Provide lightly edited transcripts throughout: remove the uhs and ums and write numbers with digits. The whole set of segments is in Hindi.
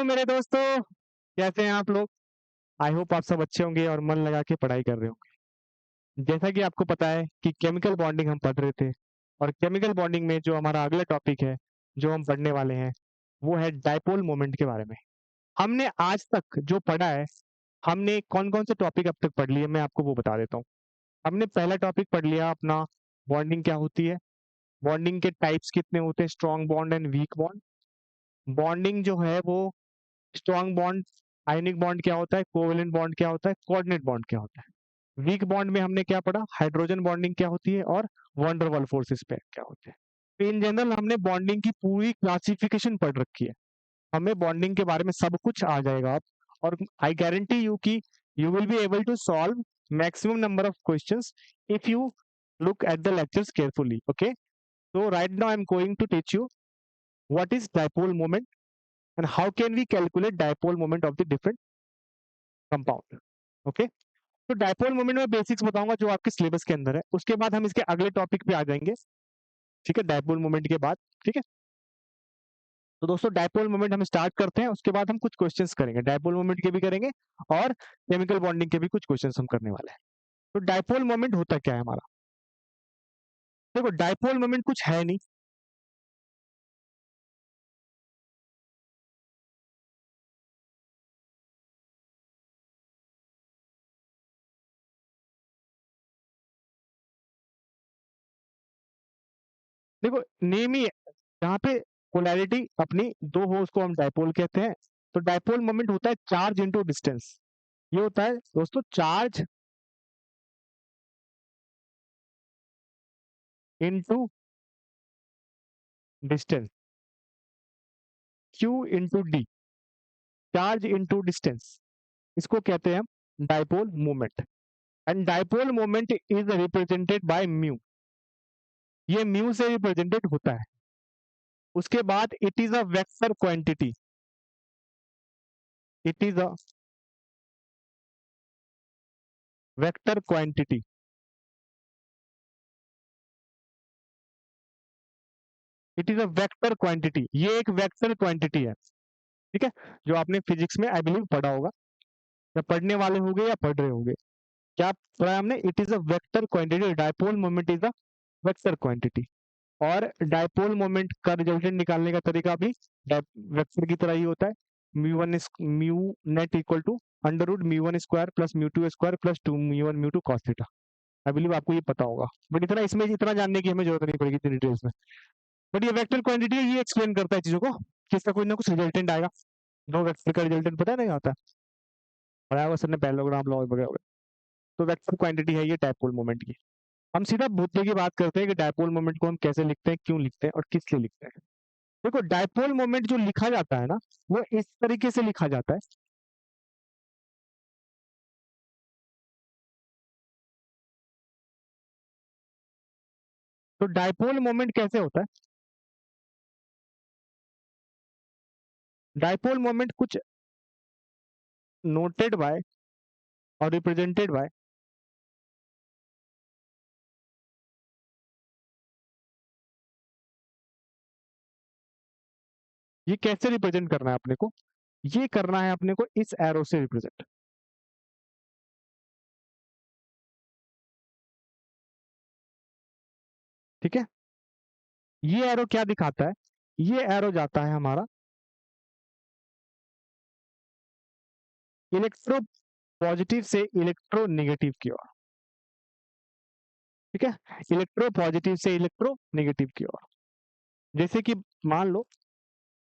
मेरे दोस्तों, कैसे हैं आप लोग? आई होप आप सब अच्छे होंगे और मन लगा के पढ़ाई कर रहे होंगे। जैसा कि आपको पता है कि केमिकल बॉन्डिंग हम पढ़ रहे थे और केमिकल बॉन्डिंग में जो हमारा अगला टॉपिक है, जो हम पढ़ने वाले हैं, वो है डायपोल मोमेंट के बारे में। हमने आज तक जो पढ़ा है, हमने कौन-कौन से टॉपिक अब तक पढ़ लिए, मैं आपको वो बता देता हूँ। हमने पहला टॉपिक पढ़ लिया अपना बॉन्डिंग क्या होती है, बॉन्डिंग के टाइप्स कितने होते हैं, strong bond and weak bond. Bonding जो है वो स्ट्रॉन्ग बॉन्ड, आयनिक बॉन्ड क्या होता है, कोवेलेंट बॉन्ड क्या होता है, कोऑर्डिनेट बॉन्ड क्या होता है। वीक बॉन्ड में हमने क्या पढ़ा, हाइड्रोजन बॉन्डिंग क्या होती है और वैन डर वाल्स फोर्सेस पे क्या होते हैं। तो इन जनरल हमने बॉन्डिंग की पूरी क्लासिफिकेशन पढ़ रखी है। हमें बॉन्डिंग के बारे में सब कुछ आ जाएगा अब, और आई गारंटी यू कि you will be able to solve maximum number of questions if you look at the lectures carefully. Okay, so right now I'm going to teach you what is dipole moment and how can we calculate dipole moment of the different compound. Okay, तो डायपोल मोमेंट में बेसिक्स बताऊंगा जो आपके सिलेबस के अंदर है, उसके बाद हम इसके अगले टॉपिक पे आ जाएंगे। ठीक है, डायपोल मोमेंट के बाद। ठीक है, तो दोस्तों डायपोल मोमेंट हम स्टार्ट करते हैं, उसके बाद हम कुछ क्वेश्चंस करेंगे, डायपोल मोमेंट के भी करेंगे और केमिकल बॉन्डिंग के भी कुछ क्वेश्चंस हम करने वाले हैं। तो डायपोल मोमेंट होता क्या है हमारा? देखो, डायपोल मोमेंट कुछ है नहीं। देखो, नेम ही है, जहाँ पे पोलैरिटी अपनी दो हो उसको हम डायपोल कहते हैं। तो डायपोल मोमेंट होता है चार्ज इनटू डिस्टेंस। ये होता है दोस्तों charge into distance, Q into D, charge into distance, इसको कहते हैं हम dipole moment. And dipole moment is represented by mu, ये म्यू से रिप्रेजेंटेड होता है। उसके बाद it is a vector quantity, it is a vector quantity, it is a vector quantity, ये एक वेक्टर क्वांटिटी है। ठीक है, जो आपने फिजिक्स में आई बिलीव पढ़ा होगा, या पढ़ने वाले होंगे या पढ़ रहे होंगे। क्या पढ़ा है हमने? It is a vector quantity, dipole moment is a vector quantity. और डायपोल मोमेंट का रिजल्टेंट निकालने का तरीका भी वेक्टर की तरह ही होता है। Mu one is mu net equal to under root mu one square plus mu two square plus two mu one mu two cos theta. I believe आपको ये पता होगा, बट इतना इसमें इतना जानने की हमें जरूरत नहीं पड़ेगी इतनी डिटेल्स में। बट ये वेक्टर क्वांटिटी है, ये एक्सप्लेन करता है चीजों को कि इसका कोई ना कुछ रिजल्टेंट आएगा। दो वेक्टर का रिजल्टेंट पता नहीं आता, पढ़ाया होगा सर ने पैरेललोग्राम लॉ वगैरह। तो वेक्टर क्वांटिटी है ये डायपोल मोमेंट की। हम सीधा मुद्दे की बात करते हैं कि डायपोल मोमेंट को हम कैसे लिखते हैं, क्यों लिखते हैं और किस लिए लिखते हैं। देखो, डायपोल मोमेंट जो लिखा जाता है ना, वो इस तरीके से लिखा जाता है। तो डायपोल मोमेंट कैसे होता है? डायपोल मोमेंट कुछ नोटेड बाय और रिप्रेजेंटेड बाय ये कैसे रिप्रेजेंट करना है अपने को? ये करना है अपने को इस एरो से रिप्रेजेंट। ठीक है, ये एरो क्या दिखाता है? ये एरो जाता है हमारा इलेक्ट्रो पॉजिटिव से इलेक्ट्रो नेगेटिव की ओर। ठीक है, इलेक्ट्रो पॉजिटिव से इलेक्ट्रो नेगेटिव की ओर। जैसे कि मान लो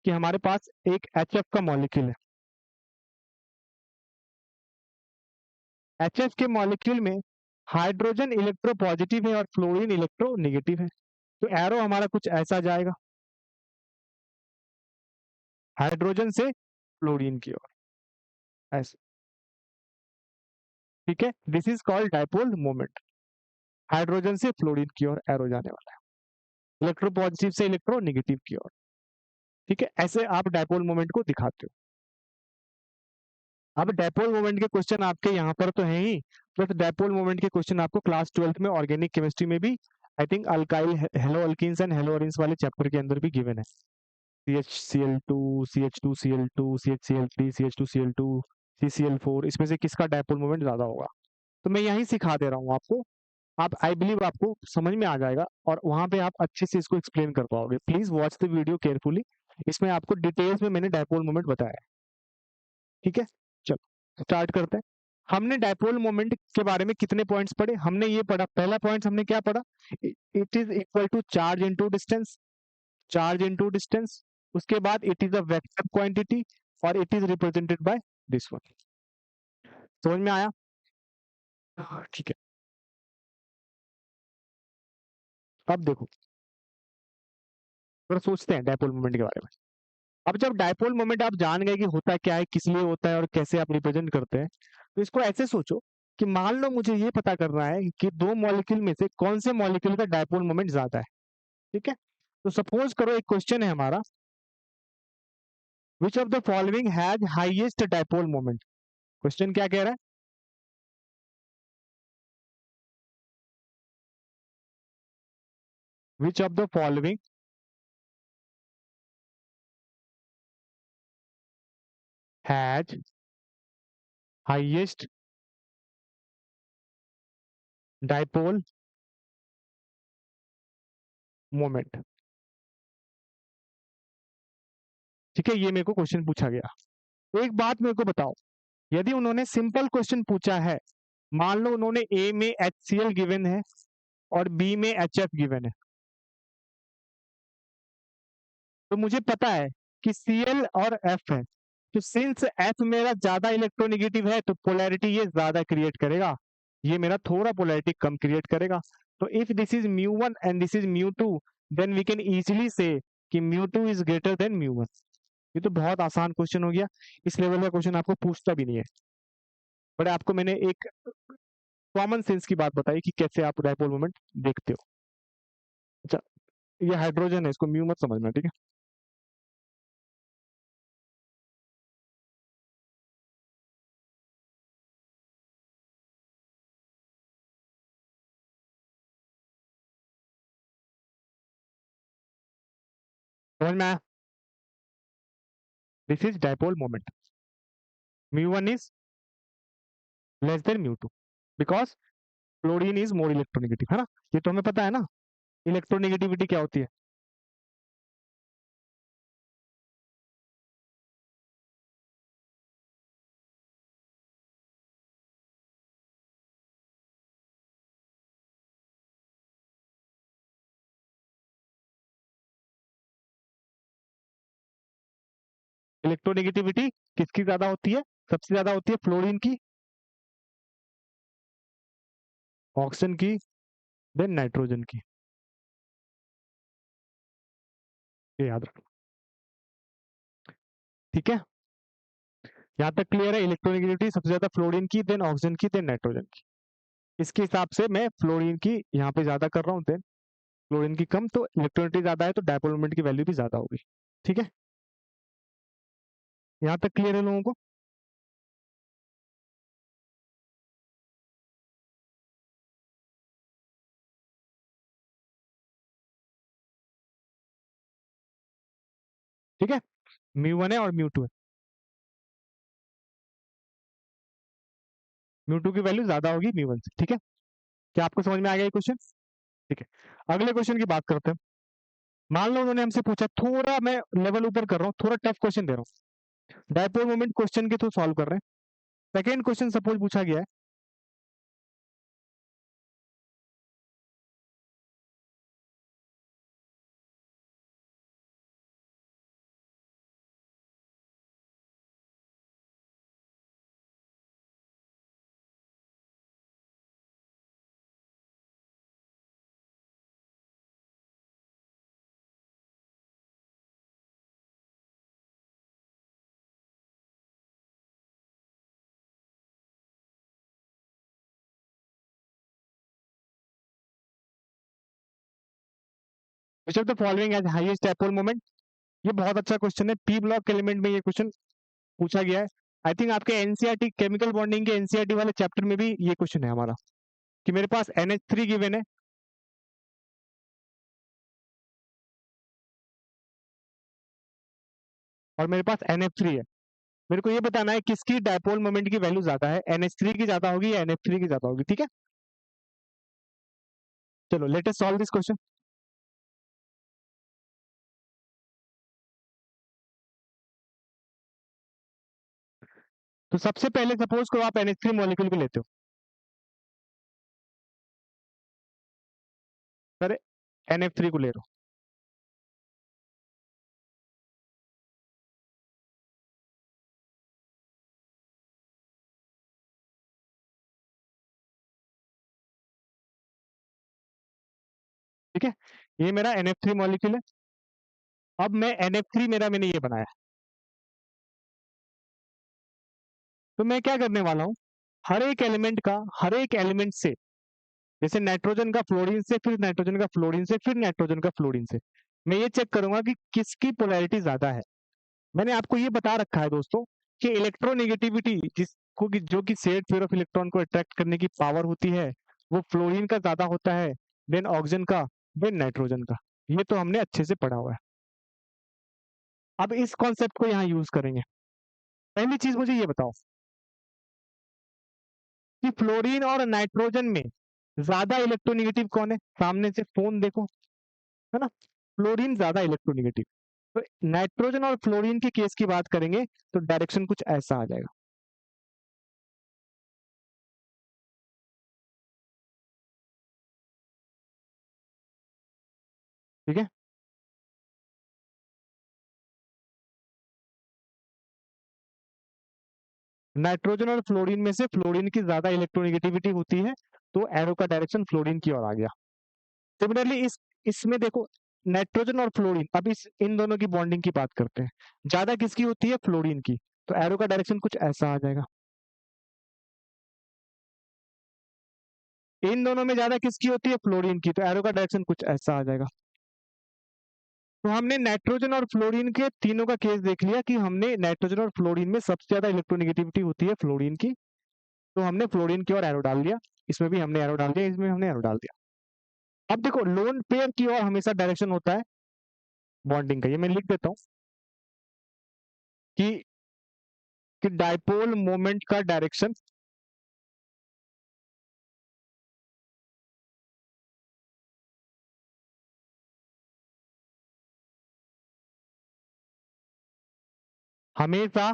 कि हमारे पास एक HF का मॉलिक्यूल है। HF के मॉलिक्यूल में हाइड्रोजन इलेक्ट्रो पॉजिटिव है और फ्लोरीन इलेक्ट्रो नेगेटिव है। तो एरो हमारा कुछ ऐसा जाएगा, हाइड्रोजन से फ्लोरीन की ओर, ऐसे। ठीक है, this is called dipole moment. Hydrogen से फ्लोरीन की ओर एरो जाने वाला है, इलेक्ट्रो पॉजिटिव से इलेक्ट्रो नेगेटिव की ओर। ठीक है, ऐसे आप डायपोल मोमेंट को दिखाते हो। अब डायपोल मोमेंट के क्वेश्चन आपके यहाँ पर तो है ही, प्लस डायपोल मोमेंट के क्वेश्चन आपको क्लास 12th में ऑर्गेनिक केमिस्ट्री में भी, I think alkyl hello alkenes and hello arenes वाले चैप्टर के अंदर भी गिवन है। CHCl2, CH2Cl2, CHCl3, CH2Cl2, CCl4, इसमें से किसका डायपोल मोमेंट ज्यादा होगा? तो मैं यही सिखा दे रहा हूँ आपको। आप आई बिलीव आपको समझ में आ जाएगा और वहां पे आप अच्छे से इसको एक्सप्लेन कर पाओगे। Please watch the video carefully. इसमें आपको डिटेल्स में मैंने डायपोल मोमेंट बताया है। ठीक है, चलो स्टार्ट करते हैं। हमने डायपोल मोमेंट के बारे में कितने पॉइंट्स पढ़े? हमने ये पढ़ा, पहला पॉइंट हमने क्या पढ़ा? It is equal to charge into distance, charge into distance. उसके बाद it is a vector quantity और it is represented by this one. समझ में आया? हाँ, ठीक है। अब देखो, थोड़ा सोचते हैं डायपोल मोमेंट के बारे में। अब जब डायपोल मोमेंट आप जान गए कि होता क्या है, किस लिए होता है और कैसे आप रिप्रेजेंट करते हैं, तो इसको ऐसे सोचो कि मान लो मुझे ये पता करना है कि दो मॉलिक्यूल में से कौन से मॉलिक्यूल का डायपोल मोमेंट ज्यादा है। ठीक है, तो सपोज करो एक क्वेश्चन है हमारा, विच of the following has highest dipole moment. Question क्या कह रहा है? विच of the following has highest dipole moment. ठीक है, ये मेरे को क्वेश्चन पूछा गया। एक बात मेरे को बताओ, यदि उन्होंने सिंपल क्वेश्चन पूछा है, मान लो उन्होंने ए में HCl गिवन है और बी में HF गिवन है, तो मुझे पता है कि Cl और F है, तो सिंस F मेरा ज्यादा इलेक्ट्रोनेगेटिव है तो पोलैरिटी ये ज्यादा क्रिएट करेगा, ये मेरा थोड़ा पोलैरिटी कम क्रिएट करेगा। तो if this is μ1 and this is μ2, then we can easily say कि μ2 इज ग्रेटर देन μ1। ये तो बहुत आसान क्वेश्चन हो गया, इस लेवल का क्वेश्चन आपको पूछता भी नहीं है। बट आपको मैंने एक कॉमन सेंस की बात बताई कि कैसे आप डायपोल मोमेंट देखते हो। अच्छा, ये हाइड्रोजन है, इसको म्यू मत समझना, ठीक है? समझ में आया? This is dipole moment. μ1 is less than μ2 because chlorine is more electronegative, है ना? ये तो हमें पता है ना, इलेक्ट्रोनेगेटिविटी क्या होती है। इलेक्ट्रोनेगेटिविटी किसकी ज्यादा होती है? सबसे ज्यादा होती है फ्लोरीन की, ऑक्सीजन की, देन नाइट्रोजन की। ये याद रखना, ठीक है? यहाँ तक क्लियर है? इलेक्ट्रोनेगेटिविटी सबसे ज्यादा फ्लोरीन की, देन ऑक्सीजन की, देन नाइट्रोजन की। इसके हिसाब से मैं फ्लोरीन की यहाँ पे ज्यादा कर रहा हूँ, देन क्लोरीन की कम, तो इलेक्ट्रोनिटी ज्यादा है तो डायपोल मोमेंट की वैल्यू भी ज्यादा होगी। ठीक है, यहाँ तक क्लियर है लोगों को? ठीक है, μ1 है और μ2 है। μ2 की वैल्यू ज्यादा होगी μ1 से। ठीक है, क्या आपको समझ में आ गया ये क्वेश्चन? ठीक है, अगले क्वेश्चन की बात करते हैं। मान लो उन्होंने हमसे पूछा, थोड़ा मैं लेवल ऊपर कर रहा हूँ, थोड़ा टफ क्वेश्चन दे रहा हूँ, डायपोल मोमेंट क्वेश्चन के थ्रू सॉल्व कर रहे हैं। सेकेंड क्वेश्चन सपोज पूछा गया है, विच of the following has highest dipole moment. ये बहुत अच्छा क्वेश्चन है, पी ब्लॉक एलिमेंट में ये क्वेश्चन पूछा गया है। आई थिंक आपके एनसीईआरटी केमिकल बॉन्डिंग के एनसीईआरटी वाले चैप्टर में भी ये क्वेश्चन है हमारा, कि मेरे पास NH3 गिवन है, और मेरे पास NF3 है। मेरे को ये बताना है किसकी डायपोल मोमेंट की वैल्यू ज्यादा है, NH3 की ज्यादा होगी या NF3 की ज्यादा होगी। ठीक है, चलो let us solve this question. तो सबसे पहले सपोज करो आप NH3 मॉलिक्यूल को लेते हो, सर NF3 को ले रहे हो, ठीक है, ये मेरा NF3 मॉलिक्यूल है। अब मैं NF3 मैंने ये बनाया, तो मैं क्या करने वाला हूं, हर एक एलिमेंट से, जैसे नाइट्रोजन का फ्लोरीन से, फिर नाइट्रोजन का फ्लोरीन से, फिर नाइट्रोजन का फ्लोरीन से, मैं ये चेक करूंगा कि किसकी पोलैरिटी ज्यादा है। मैंने आपको ये बता रखा है दोस्तों कि इलेक्ट्रोनेगेटिविटी जिसको कि जो कि शेड पेयर ऑफ इलेक्ट्रॉन को अट्रैक्ट करने की पावर होती है, वो फ्लोरीन का ज्यादा होता है, देन ऑक्सीजन का, देन नाइट्रोजन का। ये तो हमने अच्छे से पढ़ा हुआ है। अब इस कॉन्सेप्ट को यहाँ यूज करेंगे। पहली चीज मुझे ये बताओ कि फ्लोरीन और नाइट्रोजन में ज्यादा इलेक्ट्रोनेगेटिव कौन है, सामने से फोन देखो, है ना, फ्लोरीन ज्यादा इलेक्ट्रोनेगेटिव। तो नाइट्रोजन और फ्लोरीन के केस की बात करेंगे तो डायरेक्शन कुछ ऐसा आ जाएगा। ठीक है, नाइट्रोजन और फ्लोरीन में से फ्लोरीन की ज्यादा इलेक्ट्रोनेगेटिविटी होती है, तो एरो का डायरेक्शन फ्लोरीन की ओर आ गया। सिमिलरली इसमें देखो, नाइट्रोजन और फ्लोरीन, अब इस इन दोनों की बॉन्डिंग की बात करते हैं, ज्यादा किसकी होती है, फ्लोरीन की, तो एरो का डायरेक्शन कुछ ऐसा आ जाएगा। इन दोनों में ज्यादा किसकी होती है, फ्लोरीन की, तो एरो का डायरेक्शन कुछ ऐसा आ जाएगा। तो हमने नाइट्रोजन और फ्लोरीन के तीनों का केस देख लिया कि हमने नाइट्रोजन और फ्लोरीन में सबसे ज्यादा इलेक्ट्रोनेगेटिविटी होती है फ्लोरीन की, तो हमने फ्लोरीन की ओर एरो डाल दिया, इसमें भी हमने एरो डाल दिया, इसमें हमने एरो डाल दिया। अब देखो लोन पेयर की ओर हमेशा डायरेक्शन होता है बॉन्डिंग का, ये मैं लिख देता हूं कि डायपोल मोमेंट का डायरेक्शन हमेशा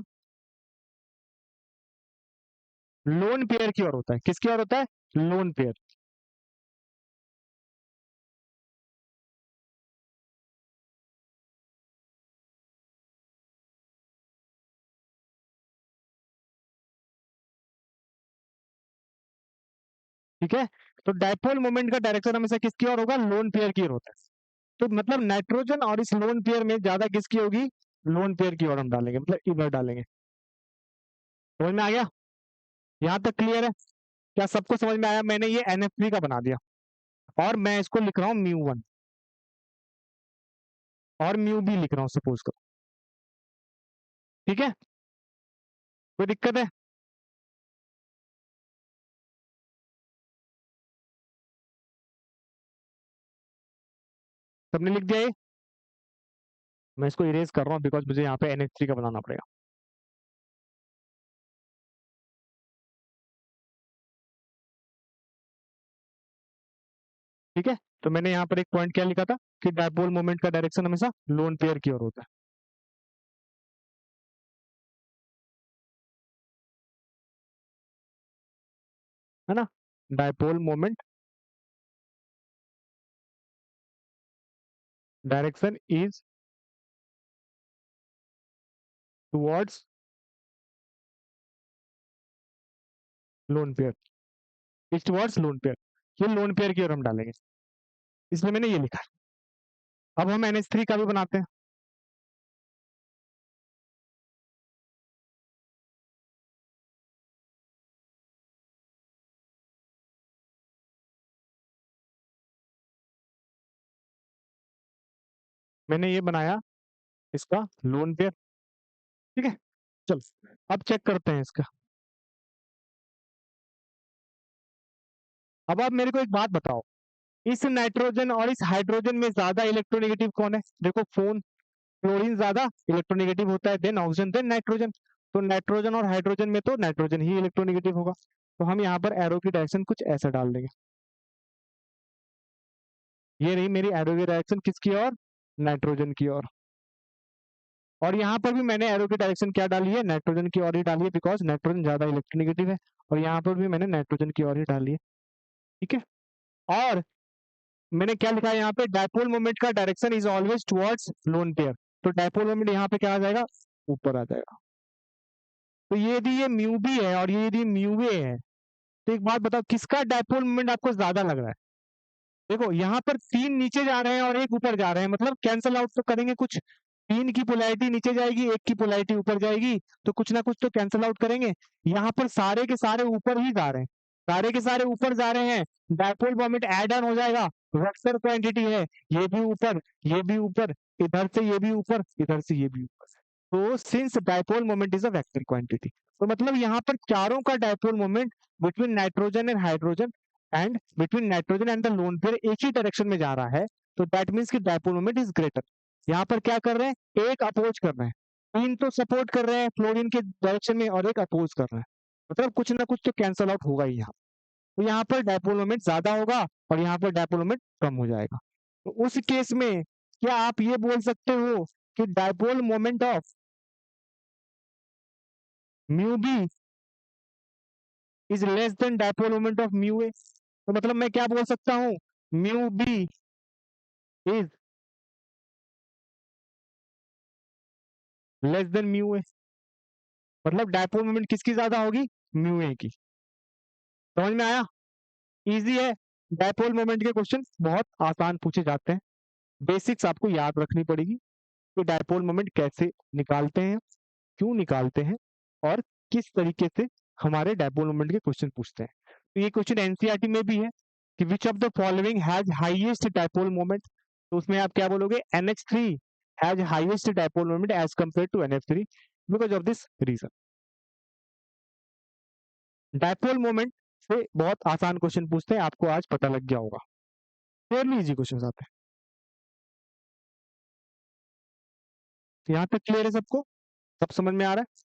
लोन पेयर की ओर होता है। किसकी ओर होता है, लोन पेयर। ठीक है, तो डायपोल मोमेंट का डायरेक्शन हमेशा किसकी ओर होगा, लोन पेयर की ओर होता है। तो मतलब नाइट्रोजन और इस लोन पेयर में ज्यादा किसकी होगी, लोन पेयर की ओर हम डालेंगे, मतलब इधर डालेंगे। समझ में आ गया, यहां तक क्लियर है? क्या सबको समझ में आया? मैंने ये NF3 का बना दिया और मैं इसको लिख रहा हूँ μ1 और μb लिख रहा हूँ सपोज करो। ठीक है, कोई दिक्कत है? सबने लिख दिया ये? मैं इसको इरेज कर रहा हूँ बिकॉज मुझे यहाँ पे NH3 का बनाना पड़ेगा। ठीक है, तो मैंने यहाँ पर एक पॉइंट क्या लिखा था कि डायपोल मोमेंट का डायरेक्शन हमेशा लोन पेयर की ओर होता है ना, dipole moment direction is towards lone pair, is towards lone pair, ये लोन पेयर की ओर हम डालेंगे, इसलिए मैंने ये लिखा। अब हम NH3 का भी बनाते हैं। मैंने ये बनाया इसका लोन पेयर। ठीक है, चल अब चेक करते हैं इसका। अब आप मेरे को एक बात बताओ, इस नाइट्रोजन और इस हाइड्रोजन में ज्यादा इलेक्ट्रोनेगेटिव कौन है? देखो फोन, क्लोरीन ज्यादा इलेक्ट्रोनेगेटिव होता है, देन ऑक्सीजन, देन नाइट्रोजन। तो नाइट्रोजन और हाइड्रोजन में तो नाइट्रोजन ही इलेक्ट्रोनेगेटिव होगा। तो हम यहाँ पर एरो की डायरेक्शन कुछ ऐसा डाल देंगे। ये रही मेरी एरो की डायरेक्शन किसकी ओर, नाइट्रोजन की ओर। और यहाँ पर भी मैंने एरो की डायरेक्शन क्या डाली है, नाइट्रोजन की ओर ही डाली है, बिकॉज नाइट्रोजन ज्यादा इलेक्ट्रोनेगेटिव है। और यहाँ पर भी मैंने नाइट्रोजन की ओर ही डाली है। ठीक है। और मैंने क्या लिखा है यहाँ पे, डायपोल मोमेंट का direction is always towards lone pair. तो डायपोल मोमेंट यहाँ पे क्या आ जाएगा, ऊपर आ जाएगा। तो ये यदि ये म्यू बी है और ये यदि म्यू ए है, तो एक बात बताओ किसका डायपोल मोमेंट आपको ज्यादा लग रहा है। देखो यहाँ पर 3 नीचे जा रहे हैं और 1 ऊपर जा रहे हैं, मतलब कैंसल आउट तो करेंगे कुछ। 3 की पोलैरिटी नीचे जाएगी, 1 की पोलैरिटी ऊपर जाएगी, तो कुछ ना कुछ तो कैंसल आउट करेंगे। यहाँ पर सारे के सारे ऊपर ही जा रहे हैं, सारे के सारे ऊपर जा रहे हैं, डायपोल मोमेंट ऐड ऑन हो जाएगा। वेक्टर क्वांटिटी है, ये भी ऊपर, ये भी ऊपर, इधर से ये भी ऊपर, इधर से ये भी ऊपर। तो since dipole moment is a vector quantity, तो मतलब यहाँ पर चारों का dipole moment between nitrogen and hydrogen and between nitrogen and the lone pair एक ही डायरेक्शन में जा रहा है। तो दैट मीन्स कि डायपोल मोमेंट इज ग्रेटर। यहाँ पर क्या कर रहे हैं, एक अपोज कर रहे हैं, 3 तो सपोर्ट कर रहे हैं फ्लोरीन के डायरेक्शन में और एक अपोज कर रहे हैं, मतलब कुछ ना कुछ तो कैंसल आउट होगा ही यहाँ। तो यहाँ पर डायपोल मोमेंट ज्यादा होगा और यहाँ पर डायपोल मोमेंट कम हो जाएगा। तो उस केस में क्या आप ये बोल सकते हो कि dipole moment of mu B is less than dipole moment of mu A. तो मतलब मैं क्या बोल सकता हूं, mu B is less than mu A, मतलब डायपोल मोमेंट किसकी ज्यादा होगी, म्यू ए की। समझ में आया, इजी है। डायपोल मोमेंट के क्वेश्चन बहुत आसान पूछे जाते हैं, बेसिक्स आपको याद रखनी पड़ेगी कि डायपोल मोमेंट कैसे निकालते हैं, क्यों निकालते हैं, और किस तरीके से हमारे डायपोल मोमेंट के क्वेश्चन पूछते हैं। तो ये क्वेश्चन एनसीईआरटी में भी है कि which of the following has highest dipole moment. तो उसमें आप क्या बोलोगे, NH3 has highest dipole moment as compare to NF3 because of this reason. Dipole moment से बहुत आसान क्वेश्चन पूछते हैं, आपको आज पता लग गया होगा। फेयरली इजी क्वेश्चन आते हैं। तो यहाँ तक क्लियर है सबको, सब समझ में आ रहा है।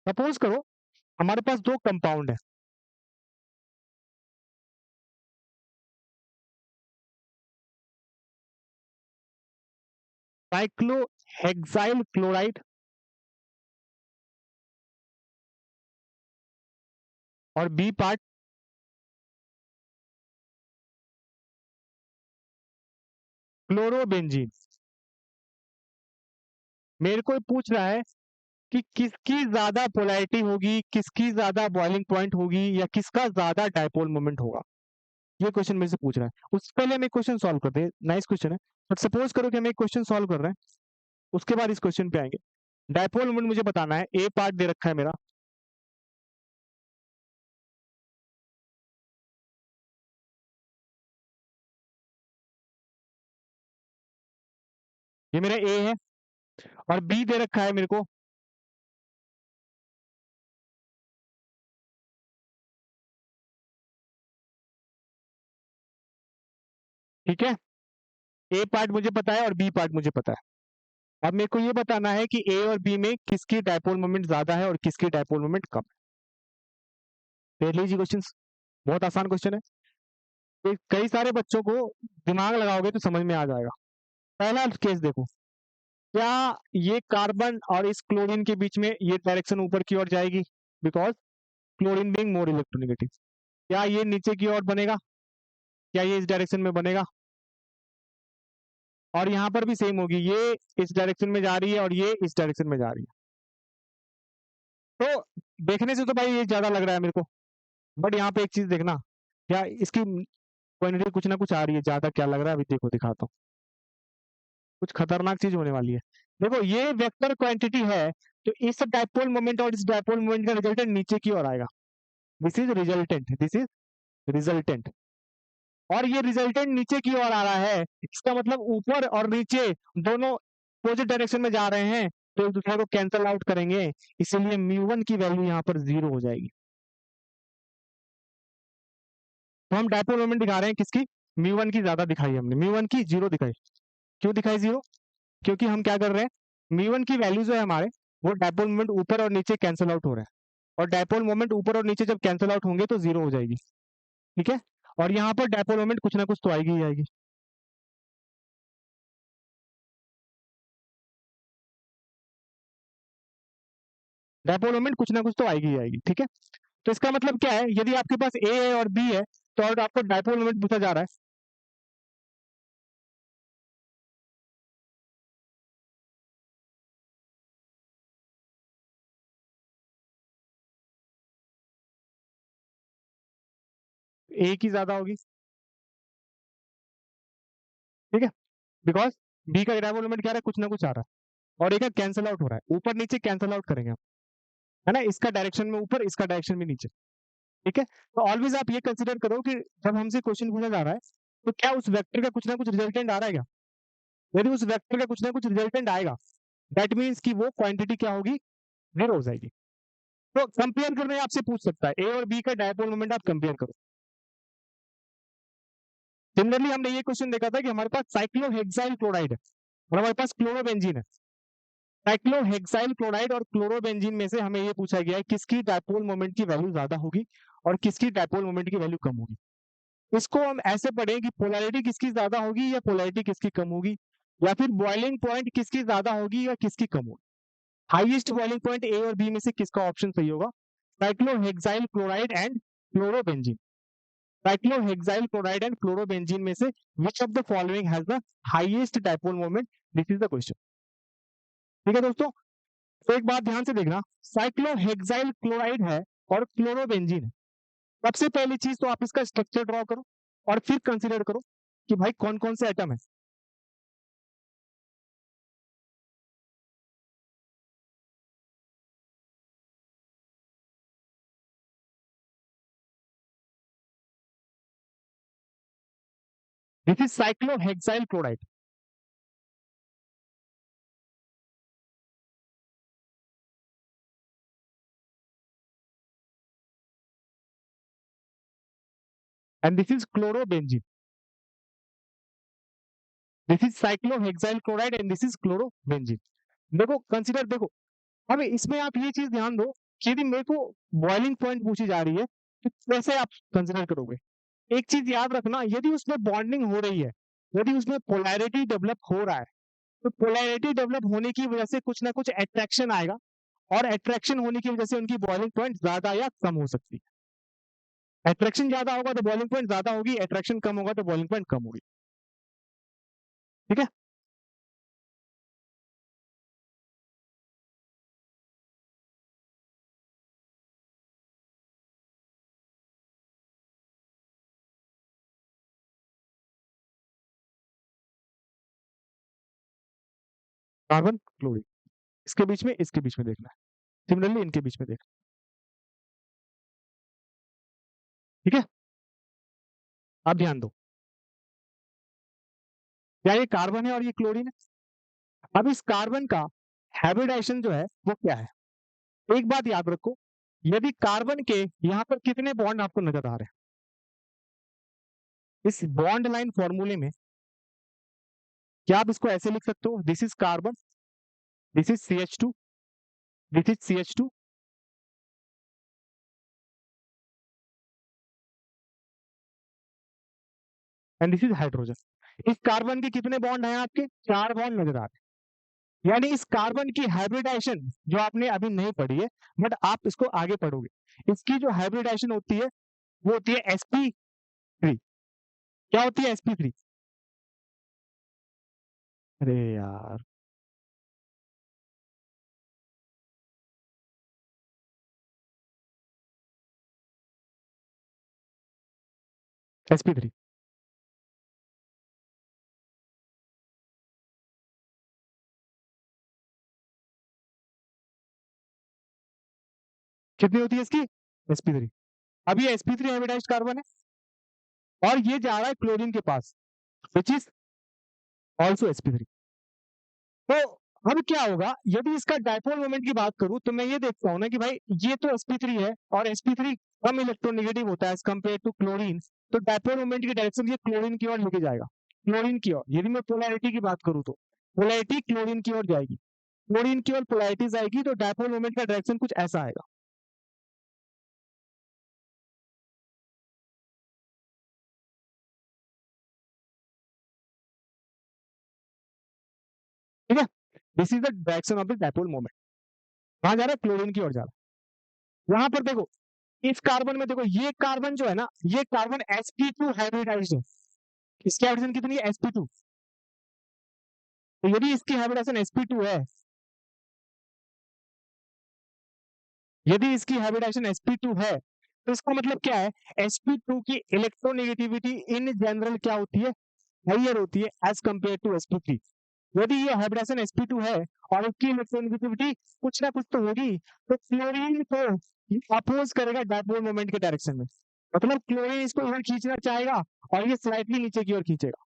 सपोज करो हमारे पास 2 कंपाउंड है, साइक्लोहेक्साइल क्लोराइड और बी पार्ट क्लोरोबेंजीन। मेरे को पूछ रहा है कि किसकी ज्यादा पोलैरिटी होगी, किसकी ज्यादा बॉइलिंग पॉइंट होगी, या किसका ज्यादा डायपोल मोमेंट होगा। ये क्वेश्चन मेरे से पूछ रहा है। उससे पहले हम एक क्वेश्चन सॉल्व करते हैं, नाइस क्वेश्चन है। बट सपोज करो कि हम एक क्वेश्चन सॉल्व कर रहे हैं, उसके बाद इस क्वेश्चन पे आएंगे। डायपोल मोमेंट मुझे बताना है, ए पार्ट दे रखा है मेरा, ये मेरा ए है, और बी दे रखा है मेरे को, ठीक है। ए पार्ट मुझे पता है और बी पार्ट मुझे पता है। अब मेरे को ये बताना है कि ए और बी में किसकी डायपोल मोमेंट ज्यादा है और किसकी डायपोल मोमेंट कम है। देख लीजिए क्वेश्चन, बहुत आसान क्वेश्चन है। तो कई सारे बच्चों को दिमाग लगाओगे तो समझ में आ जाएगा। पहला केस देखो, क्या ये कार्बन और इस क्लोरीन के बीच में ये डायरेक्शन ऊपर की ओर जाएगी, because chlorine being more electronegative. क्या ये नीचे की ओर बनेगा, क्या ये इस डायरेक्शन में बनेगा, और यहाँ पर भी सेम होगी, ये इस डायरेक्शन में जा रही है और ये इस डायरेक्शन में जा रही है। तो देखने से तो भाई ये ज्यादा लग रहा है मेरे को, बट यहाँ पे एक चीज देखना, क्या इसकी क्वांटिटी कुछ ना कुछ आ रही है, ज्यादा क्या लग रहा है अभी देखो दिखाता हूँ, कुछ खतरनाक चीज होने वाली है। देखो ये वेक्टर क्वांटिटी है, तो इस डायपोल मोमेंट और इस डायपोल मोमेंट का रिजल्टेंट नीचे की ओर आएगा। This is resultant, this is resultant, और ये रिजल्टेंट नीचे की ओर आ रहा है, इसका मतलब ऊपर और नीचे दोनों अपोजिट डायरेक्शन में जा रहे हैं। तो एक दूसरे को कैंसल आउट करेंगे, इसीलिए μ1 की वैल्यू यहाँ पर 0 हो जाएगी। तो हम डायपोल मोमेंट दिखा रहे हैं किसकी, μ1 की ज्यादा दिखाई हमने, μ1 की 0 दिखाई। क्यों दिखाई 0? क्योंकि हम क्या कर रहे हैं, μ1 की वैल्यू जो है हमारे, वो डायपोल मोमेंट ऊपर और नीचे कैंसल आउट हो रहा है, और डायपोल मोमेंट ऊपर और नीचे जब कैंसल आउट होंगे तो 0 हो जाएगी। ठीक है, और यहाँ पर डायपोल मोमेंट कुछ ना कुछ तो आएगी ही आएगी। डायपोल मोमेंट कुछ ना कुछ तो आएगी ही आएगी। ठीक है, तो इसका मतलब क्या है, यदि आपके पास ए है और बी है, तो और आपको डायपोल मोमेंट पूछा जा रहा है, ए की ज्यादा होगी। ठीक है, बिकॉज बी का डायपोल मोमेंट क्या रहा है, कुछ ना कुछ आ रहा है, और एक कैंसल आउट हो रहा है, ऊपर नीचे कैंसल आउट करेंगे हम, है ना, इसका डायरेक्शन में ऊपर, इसका डायरेक्शन में नीचे। ठीक है, तो ऑलवेज आप ये कंसिडर करो कि जब हमसे क्वेश्चन पूछा जा रहा है, तो क्या उस वेक्टर का कुछ ना कुछ रिजल्टेंट आ रहा है क्या? यदि उस वेक्टर का कुछ ना कुछ रिजल्टेंट आएगा, दैट मीन्स कि वो क्वांटिटी क्या होगी, 0 हो जाएगी। तो कंपेयर करने आपसे पूछ सकता है, ए और बी का डायपोल मोमेंट आप कंपेयर करो। सिमिलरली हमने ये क्वेश्चन देखा था कि हमारे पास साइक्लोहेक्साइल क्लोराइड है और हमारे पास क्लोरोबेंजीन है। साइक्लोहेक्साइल क्लोराइड और क्लोरोबेंजीन में से हमें ये पूछा गया है किसकी डायपोल मोमेंट की वैल्यू ज्यादा होगी और किसकी डायपोल मोमेंट की वैल्यू कम होगी। इसको हम ऐसे पढ़ें कि पोलैरिटी किसकी ज्यादा होगी या पोलैरिटी किसकी कम होगी, या फिर बॉइलिंग पॉइंट किसकी ज्यादा होगी या किसकी कम होगी। हाईएस्ट बॉइलिंग पॉइंट ए और बी में से किसका ऑप्शन सही होगा, cyclohexyl chloride and chlorobenzene. Cyclohexyl chloride and chlorobenzene में से which of the following has the highest dipole moment, this is the question। ठीक है दोस्तों, तो एक बात ध्यान से देखना, साइक्लोहेक्साइल क्लोराइड है और क्लोरोबेंजीन है। सबसे पहली चीज तो आप इसका स्ट्रक्चर ड्रॉ करो और फिर कंसीडर करो कि भाई कौन कौन से एटम है। This is cyclohexyl chloride and this is chlorobenzene. This is cyclohexyl chloride and this is chlorobenzene. देखो कंसीडर, देखो अब इसमें आप ये चीज ध्यान दो कि यदि मेरे को बॉइलिंग पॉइंट पूछी जा रही है तो कैसे आप कंसीडर करोगे। एक चीज याद रखना, यदि उसमें बॉन्डिंग हो रही है, यदि उसमें पोलैरिटी डेवलप हो रहा है, तो पोलैरिटी डेवलप होने की वजह से कुछ ना कुछ अट्रैक्शन आएगा, और अट्रैक्शन होने की वजह से उनकी बॉइलिंग पॉइंट ज्यादा या कम हो सकती है। अट्रैक्शन ज्यादा होगा तो बॉइलिंग पॉइंट ज्यादा होगी, अट्रैक्शन कम होगा तो बॉइलिंग पॉइंट कम होगी। ठीक है, कार्बन क्लोरीन, इसके बीच में, इसके बीच में देखना है, सिमिलरली इनके बीच में देखना। ठीक है, आप ध्यान दो, क्या ये कार्बन है और ये क्लोरीन है। अब इस कार्बन का हाइब्रिडाइजेशन जो है वो क्या है, एक बात याद रखो, यदि कार्बन के यहां पर कितने बॉन्ड आपको नजर आ रहे हैं इस बॉन्ड लाइन फॉर्मूले में, क्या आप इसको ऐसे लिख सकते हो, this is carbon, this is CH2, this is CH2, and this is hydrogen. इस कार्बन के कितने बॉन्ड हैं आपके, 4 बॉन्ड नजर आ रहे हैं। यानी इस कार्बन की हाइब्रिडाइजेशन जो आपने अभी नहीं पढ़ी है, बट आप इसको आगे पढ़ोगे, इसकी जो हाइब्रिडाइजेशन होती है वो होती है sp3। क्या होती है sp3? अरे यार, sp3 कितनी होती है इसकी, sp3। अब ये sp3 हाइब्रिडाइज्ड कार्बन है और ये जा रहा है क्लोरीन के पास, विच इज ऑल्सो sp3। तो अब क्या होगा, यदि इसका डायपोल मोमेंट की बात करूं तो मैं ये देखता हूं ना कि भाई ये तो sp3 है और sp3 कम इलेक्ट्रोनेगेटिव होता है एज कम्पेयर टू क्लोरीन, तो डायपोल मोमेंट की डायरेक्शन ये क्लोरीन की ओर लेके जाएगा, क्लोरीन की ओर। यदि मैं पोलैरिटी की बात करूं तो पोलैरिटी क्लोरीन की ओर जाएगी, क्लोरीन की ओर पोलैरिटी जाएगी, तो डायपोल मोमेंट का डायरेक्शन कुछ ऐसा आएगा। ठीक है, this is the direction of the dipole moment. कहां जा रहा है, क्लोरीन की ओर जा रहा है। यहां पर देखो, इस कार्बन में देखो, ये कार्बन जो है ना, ये कार्बन sp2 हाइब्रिडाइज्ड है। इसकी हाइब्रिडेशन कितनी है, sp2। तो यदि इसकी हाइब्रिडेशन sp2 है, यदि इसकी हाइब्रिडेशन sp2 है, तो इसका मतलब क्या है, sp2 की इलेक्ट्रोनेगेटिविटी इन जनरल क्या होती है, हाइयर होती है एज कंपेयर टू sp3। यदि ये हाइब्रिडेशन sp2 है और इसकी इलेक्ट्रोनेगेटिविटी कुछ ना कुछ तो होगी, तो क्लोरीन को अपोज करेगा डायपोल मोमेंट के डायरेक्शन में, मतलब क्लोरीन इसको इधर खींचना चाहेगा और ये स्लाइटली नीचे की ओर खींचेगा।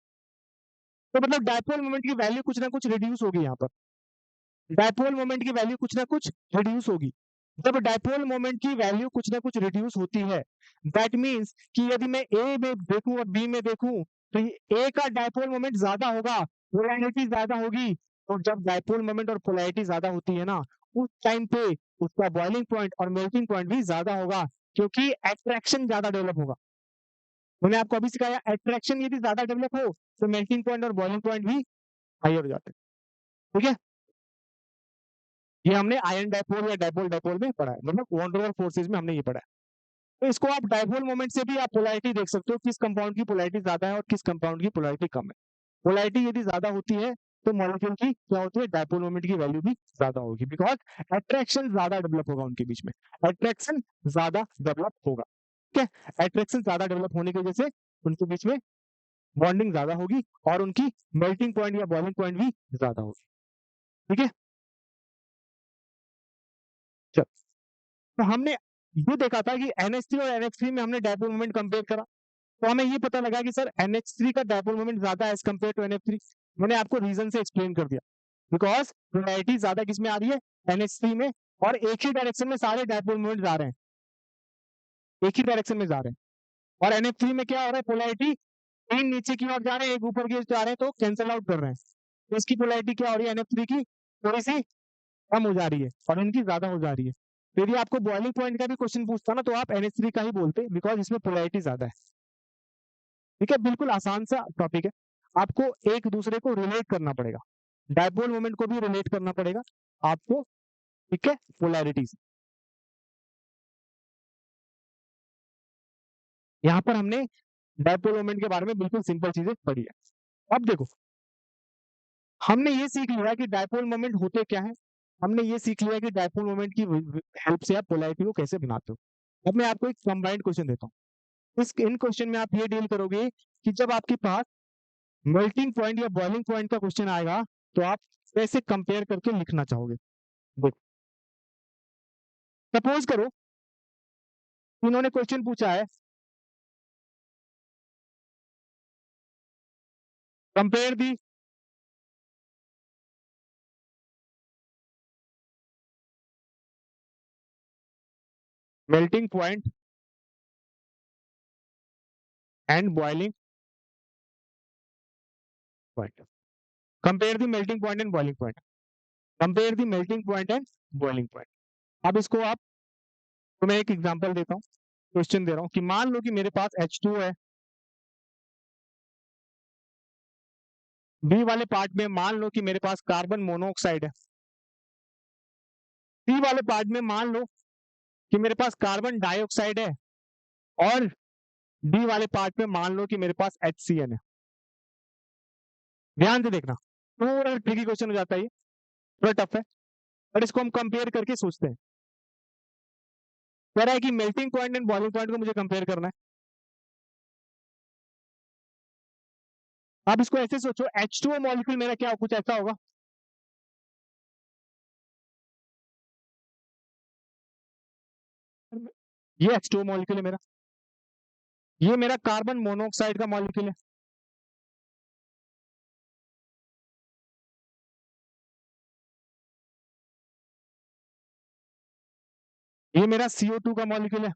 तो मतलब डायपोल मोमेंट की वैल्यू कुछ ना कुछ रिड्यूस होगी यहाँ पर, डायपोल मोमेंट की वैल्यू कुछ ना कुछ रिड्यूस होगी। जब डायपोल मोमेंट की वैल्यू कुछ ना कुछ रिड्यूस होती है, दैट मीन्स कि यदि मैं ए में देखूं और बी में देखूं, तो ए का डायपोल मोमेंट ज्यादा होगा, पोलैरिटी ज्यादा होगी। और जब डायपोल मोमेंट और पोलैरिटी ज्यादा होती है ना, उस टाइम पे उसका बॉइलिंग पॉइंट और मेल्टिंग पॉइंट भी ज्यादा होगा, क्योंकि अट्रैक्शन ज्यादा डेवलप होगा। मैंने आपको अभी सिखाया, अट्रैक्शन यदि ज्यादा डेवलप हो तो मेल्टिंग पॉइंट और बॉइलिंग पॉइंट भी हाई हो जाते हैं। ठीक है, ये हमने आयन डायपोल या डायपोल डायपोल में पढ़ा है, मतलब वन डर फोर्सेज में हमने ये पढ़ा है। तो इसको आप डायपोल मोमेंट से भी आप पोलैरिटी देख सकते हो, किस कंपाउंड की पोलैरिटी ज्यादा है और किस कंपाउंड की पोलैरिटी कम है। पोलैरिटी यदि ज्यादा होती है तो मॉलिक्यूल की क्या होती है, डायपोल मोमेंट की वैल्यू भी ज्यादा होगी, बिकॉज अट्रैक्शन ज्यादा डेवलप होगा उनके बीच में, अट्रैक्शन ज्यादा डेवलप होगा। ठीक है, अट्रैक्शन ज्यादा डेवलप होने की वजह से उनके बीच में बॉन्डिंग ज्यादा होगी और उनकी मेल्टिंग पॉइंट या बॉइलिंग पॉइंट भी ज्यादा होगी। ठीक है, चलो, तो हमने ये देखा था कि NH3 और NH3 में हमने डायपोल मोमेंट कंपेयर करा, तो हमें ये पता लगा कि सर NH3 का डायपोल मोमेंट ज्यादा है एज कंपेयर टू NH3। मैंने आपको रीजन से एक्सप्लेन कर दिया, बिकॉज पोलैरिटी ज्यादा किसमें आ रही है, NH3 में, और एक ही डायरेक्शन में सारे डायपोल मोमेंट जा रहे हैं, एक ही डायरेक्शन में जा रहे हैं। और NH3 में क्या हो रहा है, पोलैरिटी तीन नीचे की ओर जा रहे हैं, एक ऊपर की ओर जा रहे हैं, तो कैंसल आउट कर रहे हैं। तो इसकी पोलैरिटी क्या हो रही है, NH3 की थोड़ी सी कम हो जा रही है और इनकी ज्यादा हो जा रही है। तो यदि आपको बॉइलिंग पॉइंट का भी क्वेश्चन पूछता ना, तो आप NH3 का ही बोलते, बिकॉज इसमें पोलैरिटी ज्यादा है। ठीक है, बिल्कुल आसान सा टॉपिक है, आपको एक दूसरे को रिलेट करना पड़ेगा, डायपोल मोमेंट को भी रिलेट करना पड़ेगा आपको। ठीक है, पोलैरिटीज, यहाँ पर हमने डायपोल मोमेंट के बारे में बिल्कुल सिंपल चीजें पढ़ी है। अब देखो, हमने ये सीख लिया कि डायपोल मोमेंट होते क्या है, हमने ये सीख लिया कि डायपोल मोमेंट की हेल्प से आप पोलैरिटी को कैसे बनाते हो। अब मैं आपको एक कंबाइंड क्वेश्चन देता हूँ, इस इन क्वेश्चन में आप ये डील करोगे कि जब आपके पास मेल्टिंग पॉइंट या बॉइलिंग पॉइंट का क्वेश्चन आएगा, तो आप कैसे कंपेयर करके लिखना चाहोगे। देखो, सपोज करो उन्होंने क्वेश्चन पूछा है, compare the melting point and boiling point, compare the melting point and boiling point, compare the melting point and boiling point. अब इसको आप, तो मैं एक एग्जांपल देता हूँ, क्वेश्चन दे रहा हूँ कि मान लो कि मेरे पास H2 है, बी वाले पार्ट में मान लो कि मेरे पास कार्बन मोनोऑक्साइड है, सी वाले पार्ट में मान लो कि मेरे पास कार्बन डाइऑक्साइड है, और डी वाले पार्ट में मान लो कि मेरे पास HCN है। ध्यान से देखना, थोड़ा ट्रिकी क्वेश्चन हो जाता है ये, थोड़ा टफ है, बट इसको हम कंपेयर करके सोचते हैं। कह रहा है कि melting point and boiling point को मुझे कंपेयर करना है। आप इसको ऐसे सोचो, H2O मॉलिक्यूल मेरा क्या कुछ ऐसा होगा, ये H2O मॉलिक्यूल है मेरा, ये मेरा कार्बन मोनोऑक्साइड का मॉलिक्यूल है, ये मेरा CO2 का मॉलिक्यूल है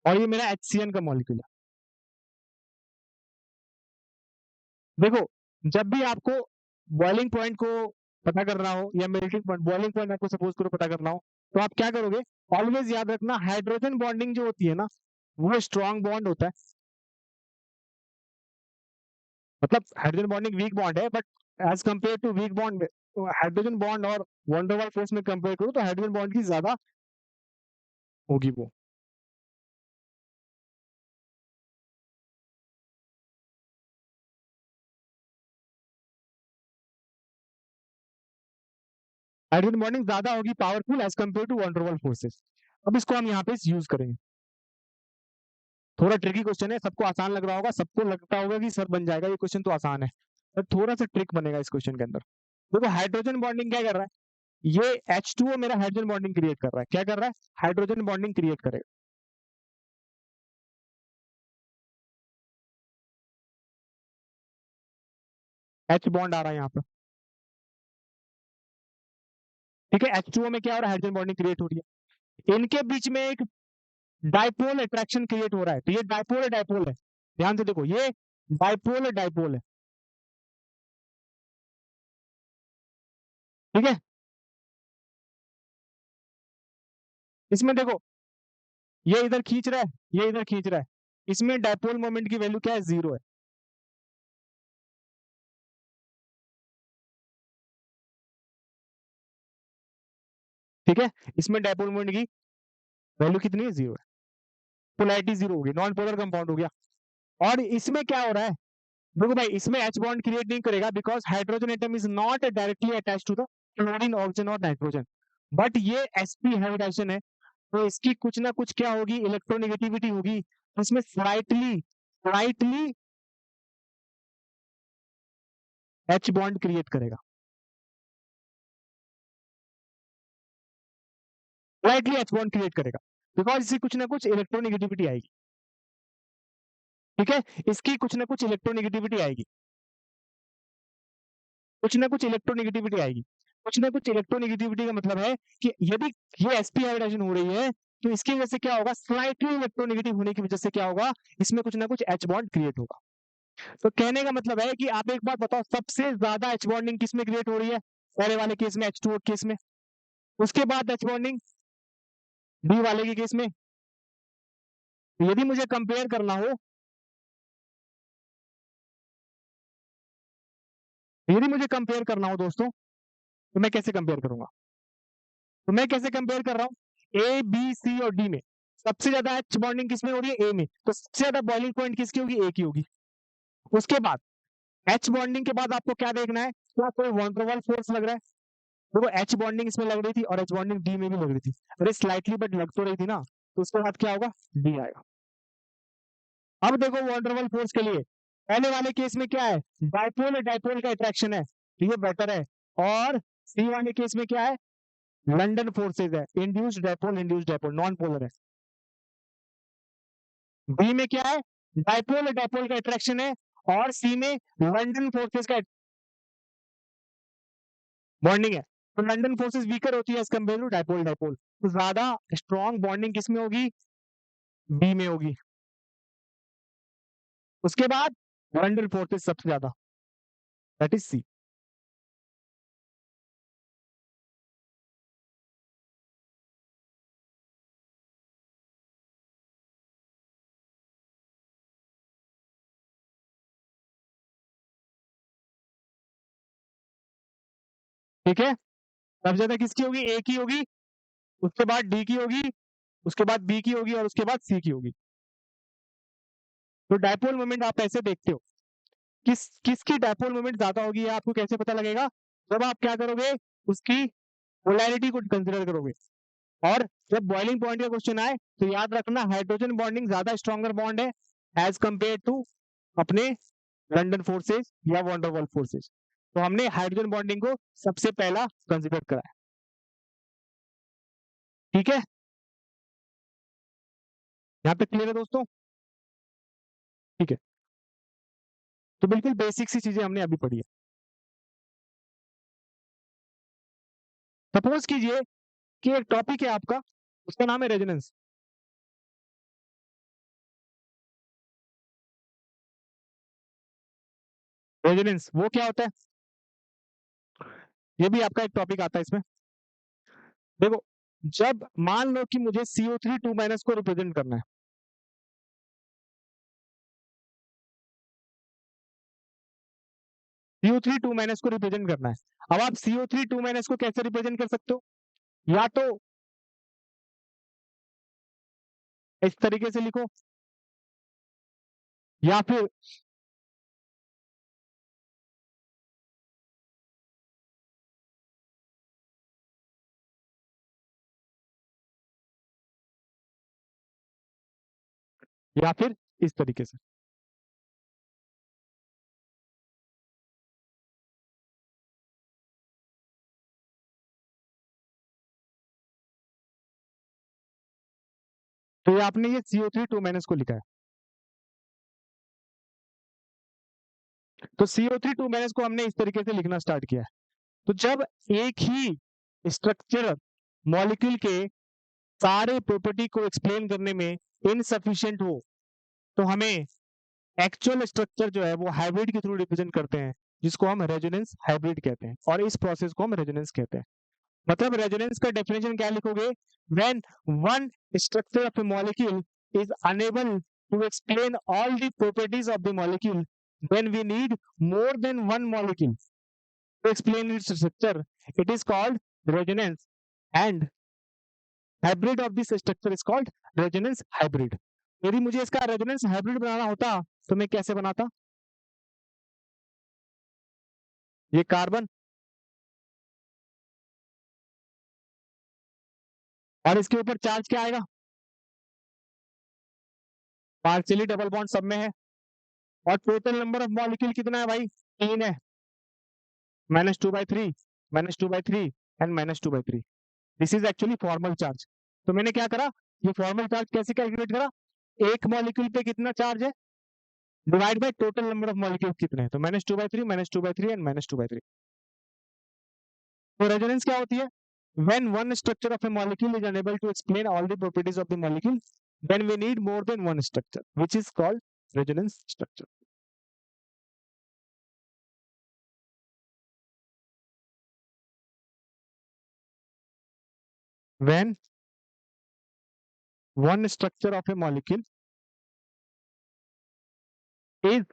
और ये मेरा HCN का मॉलिक्यूल है। देखो, जब भी आपको बॉइलिंग पॉइंट को पता करना हो या मेल्टिंग पॉइंट, बॉइलिंग पॉइंट आपको सपोज करो पता करना हो, तो आप क्या करोगे? ऑलवेज याद रखना, हाइड्रोजन बॉन्डिंग जो होती है ना, वो स्ट्रॉन्ग बॉन्ड होता है। मतलब हाइड्रोजन बॉन्डिंग वीक बॉन्ड है, but as compare to weak bond, hydrogen bond और वन डर वाल फोर्स में कंपेयर करो तो हाइड्रोजन बॉन्ड की ज्यादा होगी वो। हाइड्रोजन बॉन्डिंग ज्यादा होगी, powerful as compare to van der Waals forces. अब इसको हम यहाँ पे यूज करेंगे। थोड़ा ट्रिकी क्वेश्चन है, सबको आसान लग रहा होगा, सबको लगता होगा कि सर बन जाएगा ये क्वेश्चन तो आसान है, पर थोड़ा सा ट्रिक बनेगा इस क्वेश्चन के अंदर। देखो, हाइड्रोजन बॉन्डिंग क्या कर रहा है? ये H2O मेरा हाइड्रोजन बॉन्डिंग क्रिएट कर रहा है। क्या कर रहा है? हाइड्रोजन बॉन्डिंग क्रिएट करेगा। H बॉन्ड आ रहा है यहाँ पर, ठीक है। H2O में क्या हो रहा है? हाइड्रोजन बॉन्डिंग क्रिएट हो रही है। इनके बीच में एक डाइपोल अट्रैक्शन क्रिएट हो रहा है, तो ये डाइपोल डाइपोल है। ध्यान से देखो, ये डाइपोल डाइपोल है, ठीक है। इसमें देखो, ये इधर खींच रहा है, ये इधर खींच रहा है, इसमें डाइपोल मोमेंट की वैल्यू क्या है? 0 है, ठीक है। इसमें डाइपोल मोमेंट की वैल्यू कितनी है? 0 है। पोलैरिटी 0 होगी, नॉन पोलर कंपाउंड हो गया। और इसमें क्या हो रहा है? देखो भाई, इसमें H बॉन्ड क्रिएट नहीं करेगा, because hydrogen atom is not directly attach to the chlorine, oxygen और नाइट्रोजन। बट ये sp हाइब्रिडाइजेशन है, तो इसकी कुछ ना कुछ क्या होगी? इलेक्ट्रोनेगेटिविटी होगी, तो इसमें slightly slightly H bond create करेगा, स्लाइटली H बॉन्ड क्रिएट करेगा, बिकॉज इसकी कुछ ना कुछ इलेक्ट्रोनेगेटिविटी आएगी, ठीक है। इसकी कुछ ना कुछ इलेक्ट्रोनेगेटिविटी आएगी, कुछ ना कुछ इलेक्ट्रोनेगेटिविटी आएगी। कुछ ना कुछ इलेक्ट्रोनेगेटिविटी का मतलब है कि यदि ये sp हाइब्रिडाइजेशन हो रही है, तो इसकी वजह से क्या होगा? स्लाइटली इलेक्ट्रोनेगेटिव होने की वजह से क्या होगा? इसमें कुछ ना कुछ H बॉन्ड क्रिएट होगा। तो कहने का मतलब है कि आप एक बात बताओ, सबसे ज्यादा H बॉन्डिंग किसमें क्रिएट हो रही है? पहले वाले केस में, H2O केस में। उसके बाद H बॉन्डिंग D वाले के केस में। यदि मुझे कंपेयर करना हो, यदि मुझे कंपेयर करना हो दोस्तों, तो मैं कैसे कंपेयर करूंगा? तो मैं कैसे कंपेयर कर रहा हूं? ए बी सी और डी में सबसे ज्यादा एच बॉन्डिंग किसमें हो रही है? ए में, तो सबसे ज्यादा बॉइलिंग पॉइंट किसकी होगी? ए की होगी। उसके बाद एच बॉन्डिंग के बाद आपको क्या देखना है? क्या कोई वन टू वन फोर्स लग रहा है? देखो, एच बॉन्डिंग इसमें लग रही थी और एच बॉन्डिंग डी में भी लग रही थी, अरे स्लाइटली बट लग तो रही थी ना, तो उसके बाद क्या होगा? डी आएगा। अब देखो, वंडरवल फोर्स के लिए पहले वाले केस में क्या है? डाइपोल डाइपोल का अट्रैक्शन है, तो ये बेटर है। और सी वाले केस में क्या है? लंडन फोर्सेज है, इंड्यूस्ड डाइपोल नॉन पोलर है। बी में क्या है? डाइपोल डाइपोल का अट्रैक्शन है, और सी में लंडन फोर्सेज का बॉन्डिंग है। तो लंडन फोर्सेज वीकर होती है as compare to dipole dipole, तो ज्यादा स्ट्रॉन्ग बॉन्डिंग किसमें होगी? बी में होगी। उसके बाद लंडन फोर्सेज सबसे ज्यादा, दैट इज सी। ठीक है, सबसे ज्यादा किसकी होगी? ए की होगी, उसके बाद डी की होगी, उसके बाद बी की होगी और उसके बाद सी की होगी। तो डायपोल मोमेंट आप ऐसे देखते हो, किसकी डायपोल मोमेंट ज्यादा होगी, ये आपको कैसे पता लगेगा? जब आप क्या करोगे? उसकी पोलैरिटी को कंसिडर करोगे। और जब बॉइलिंग पॉइंट का क्वेश्चन आए, तो याद रखना हाइड्रोजन बॉन्डिंग ज्यादा स्ट्रॉन्गर बॉन्ड है एज कंपेयर टू अपने लंडन फोर्सेस या वंडरवॉल फोर्सेस। तो हमने हाइड्रोजन बॉन्डिंग को सबसे पहला कंसिडर करा है, ठीक है। यहाँ पे क्लियर है दोस्तों? ठीक है, तो बिल्कुल बेसिक सी चीजें हमने अभी पढ़ी है। सपोज कीजिए कि एक टॉपिक है आपका, उसका नाम है रेजोनेंस। रेजोनेंस वो क्या होता है, ये भी आपका एक टॉपिक आता है इसमें। देखो, जब मान लो कि मुझे CO3 2 माइनस को रिप्रेजेंट करना है, CO3 2 माइनस को रिप्रेजेंट करना है। अब आप CO3 2 माइनस को कैसे रिप्रेजेंट कर सकते हो, या तो इस तरीके से लिखो, या फिर इस तरीके से। तो ये आपने ये CO3 2 माइनस को लिखा है, तो CO3 2 माइनस को हमने इस तरीके से लिखना स्टार्ट किया है। तो जब एक ही स्ट्रक्चर मॉलिक्यूल के सारे प्रॉपर्टी को एक्सप्लेन करने में इनसफिशिएंट हो, तो हमें एक्चुअल स्ट्रक्चर जो है वो हाइब्रिड के थ्रू रिप्रेजेंट करते हैं, जिसको हम रेजोनेंस हाइब्रिड कहते हैं, और इस प्रोसेस को हम रेजोनेंस कहते हैं। मतलब रेजोनेंस का डेफिनेशन क्या लिखोगे, when one structure of a molecule is unable to explain all the properties of the molecule, then we need more than one molecule to explain its structure, it is called resonance, and hybrid of this structure is called resonance hybrid. यदि मुझे इसका रेजोनेंस हाइब्रिड बनाना होता तो मैं कैसे बनाता, ये कार्बन और इसके ऊपर चार्ज क्या आएगा, पार्शियली डबल बॉन्ड सब में है, और टोटल नंबर ऑफ मॉलिक्यूल कितना है भाई, 3 है, -2/3, -2/3 and -2/3। This is actually formal charge. तो मैंने क्या करा, ये फॉर्मल चार्ज कैसे कैलकुलेट करा, एक मॉलिक्यूल पे कितना चार्ज है divide by total number of molecule कितने हैं, तो -2/3, -2/3 एंड -2/3। तो रेजोनेंस क्या होती है, when one structure of a molecule is unable to explain all the properties of the molecule, then we need more than one structure, which is called resonance structure. When one structure of a molecule is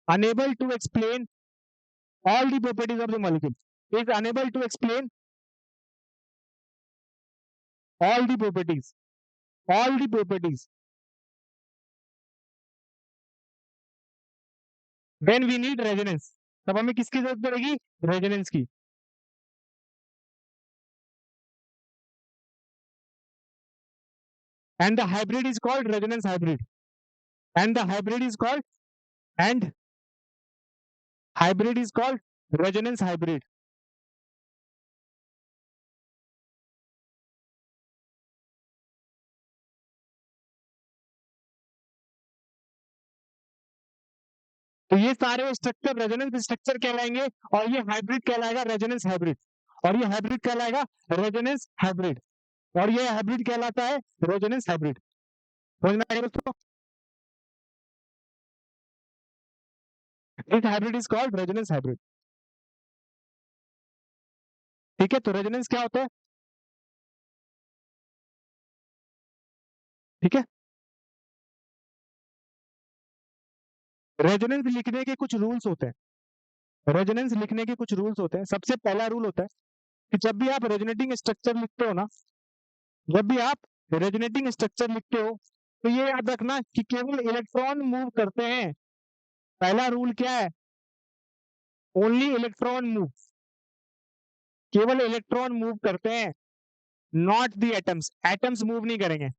unable to explain all the properties of the molecule, is unable to explain all the properties, all the properties, then we need resonance. तब हमें किसकी जरूरत पड़ेगी, रेजोनेंस की। And the hybrid is called resonance hybrid. And the hybrid is called, and hybrid is called resonance hybrid. तो ये सारे स्ट्रक्चर रेजोनेंस स्ट्रक्चर कहलाएंगे, और ये हाइब्रिड कहलाएगा रेजोनेंस हाइब्रिड, और ये हाइब्रिड कहलाएगा रेजोनेंस हाइब्रिड, और ये हाइब्रिड कहलाता है रेजोनेंस हाइब्रिड। समझ में आएगा दोस्तों, this hybrid is called resonance hybrid. ठीक है, तो रेजोनेंस क्या होता है, ठीक है, रेजोनेंस लिखने के कुछ रूल्स होते हैं, रेजोनेंस लिखने के कुछ रूल्स होते हैं। सबसे पहला रूल होता है कि जब भी आप रेजोनेटिंग स्ट्रक्चर लिखते हो ना, जब भी आप रेजोनेटिंग स्ट्रक्चर लिखते हो, तो ये याद रखना कि केवल इलेक्ट्रॉन मूव करते हैं। पहला रूल क्या है, ओनली इलेक्ट्रॉन मूव, केवल इलेक्ट्रॉन मूव करते हैं, not the atoms, atoms move नहीं करेंगे,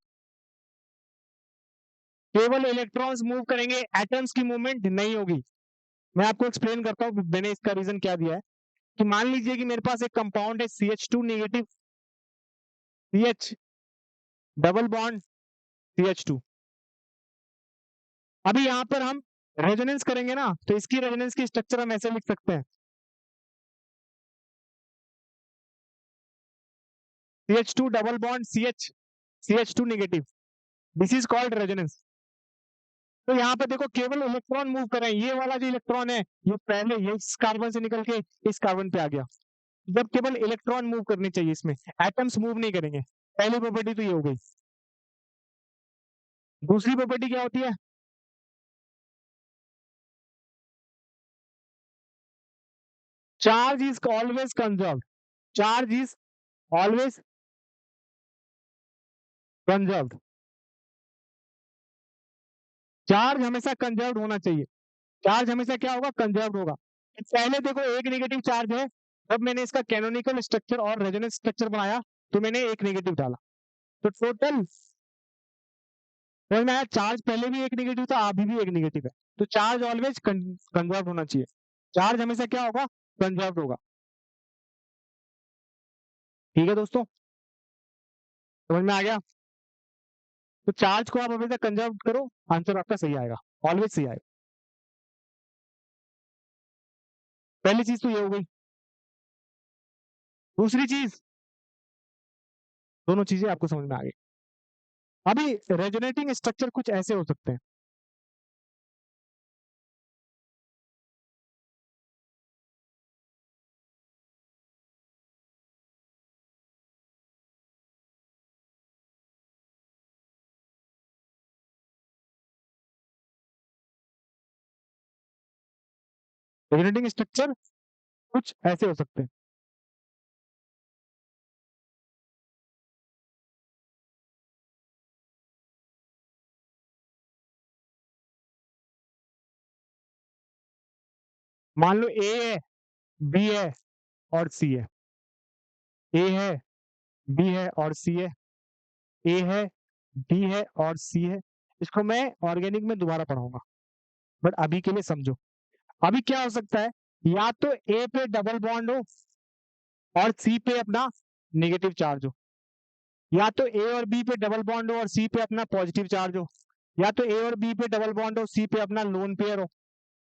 केवल इलेक्ट्रॉन्स मूव करेंगे, एटम्स की मूवमेंट नहीं होगी। मैं आपको एक्सप्लेन करता हूं मैंने इसका रीजन क्या दिया है, कि मान लीजिए कि मेरे पास एक कंपाउंड है CH2 negative, CH double bond CH2। अभी यहां पर हम रेजोनेंस करेंगे ना, तो इसकी रेजोनेंस की स्ट्रक्चर हम ऐसे लिख सकते हैं, CH2 double bond CH2 negative, this is called resonance. तो यहाँ पे देखो केवल इलेक्ट्रॉन मूव कर रहे हैं, ये वाला जो इलेक्ट्रॉन है ये पहले ये इस कार्बन से निकल के इस कार्बन पे आ गया। जब केवल इलेक्ट्रॉन मूव करने चाहिए, इसमें एटम्स मूव नहीं करेंगे। पहली प्रॉपर्टी तो ये हो गई। दूसरी प्रॉपर्टी क्या होती है? Charge is always conserve, charge is always conserve, charge हमेशा कंजर्व होना चाहिए। चार्ज हमेशा क्या होगा? कंजर्व होगा। पहले देखो एक नेगेटिव चार्ज है, जब मैंने इसका कैनोनिकल स्ट्रक्चर और रेजोनेंस स्ट्रक्चर बनाया तो मैंने एक नेगेटिव डाला, तो टोटल समझ में आया? चार्ज पहले भी एक नेगेटिव था, अभी भी एक नेगेटिव है, तो चार्ज ऑलवेज कंजर्व होना चाहिए। चार्ज हमेशा क्या होगा? कंजर्व होगा। ठीक है दोस्तों, समझ में आ गया? तो चार्ज को आप हमेशा कंजर्व करो, आंसर आपका सही आएगा, ऑलवेज सही आएगा। पहली चीज तो ये हो गई। दूसरी चीज, दोनों चीजें आपको समझ में आ गई। अभी रेजोनेटिंग स्ट्रक्चर कुछ ऐसे हो सकते हैं। रेजोनेटिंग स्ट्रक्चर कुछ ऐसे हो सकते हैं। मान लो ए है, बी है और सी है, ए है, बी है और सी है, ए है, बी है और सी है। इसको मैं ऑर्गेनिक में दोबारा पढ़ाऊंगा, बट अभी के लिए समझो। अभी क्या हो सकता है? या तो ए पे डबल बॉन्ड हो और सी पे अपना नेगेटिव चार्ज हो, या तो ए और बी पे डबल बॉन्ड हो और सी पे अपना पॉजिटिव चार्ज हो, या तो ए और बी पे डबल बॉन्ड हो, सी पे अपना लोन पेयर हो,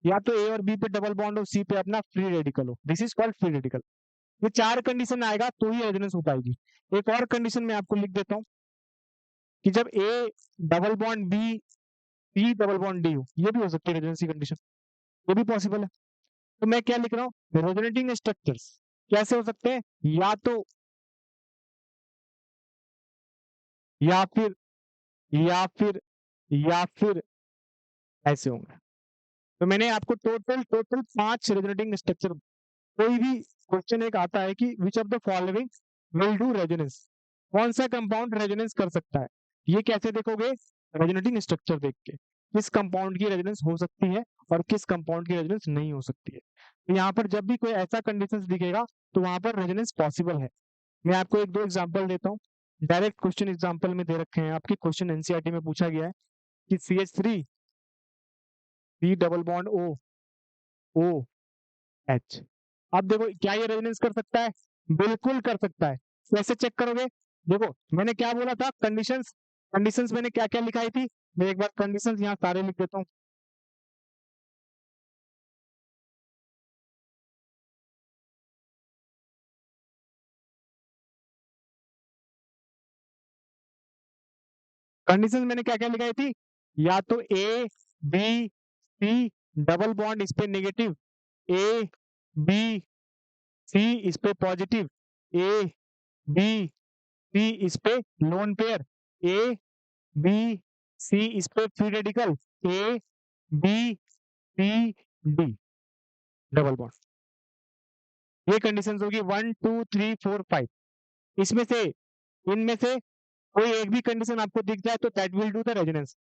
या तो ए और बी पे डबल बॉन्ड हो, सी पे अपना फ्री रेडिकल हो। This is called free radical. ये चार कंडीशन आएगा तो ही रेजोनेंस हो पाएगी। एक और कंडीशन मैं आपको लिख देता हूँ कि जब A double bond B, C double bond D हो, ये भी हो सकती है रेजोनेंसी कंडीशन, ये भी पॉसिबल है। तो मैं क्या लिख रहा हूँ? रेजोनेटिंग स्ट्रक्चर्स कैसे हो सकते हैं? या फिर या फिर या फिर ऐसे होंगे। तो मैंने आपको टोटल टोटल 5 रेजोनेटिंग स्ट्रक्चर, कोई भी क्वेश्चन एक आता है कि which of the following will do resonance, कौन सा कंपाउंड रेजोनेंस कर सकता है? ये कैसे देखोगे? रेजोनेटिंग स्ट्रक्चर देख के, किस कंपाउंड की रेजोनेंस हो सकती है और किस कंपाउंड की रेजोनेंस नहीं हो सकती है। तो यहाँ पर जब भी कोई ऐसा कंडीशन दिखेगा तो वहां पर रेजोनेंस पॉसिबल है। मैं आपको एक दो एग्जांपल देता हूँ, डायरेक्ट क्वेश्चन एग्जांपल में दे रखे हैं आपके, क्वेश्चन एनसीईआरटी में पूछा गया है कि CH3 C double bond O H। अब देखो क्या ये रेजोनेंस कर सकता है? बिल्कुल कर सकता है। कैसे चेक करोगे? देखो मैंने क्या बोला था, कंडीशंस, कंडीशंस मैंने क्या क्या लिखाई थी, मैं एक बार कंडीशंस यहाँ सारे लिख देता हूँ। कंडीशंस मैंने क्या क्या लिखाई थी? या तो A B C double bond इस पे नेगेटिव, ए बी सी इस पे पॉजिटिव, ए बी सी इस पे lone pair, A B C इस पे free radical, A B C D double bond. ये कंडीशंस होगी 1 2 3 4 5। इसमें से, इनमें से कोई एक भी कंडीशन आपको दिख जाए तो that will do the resonance.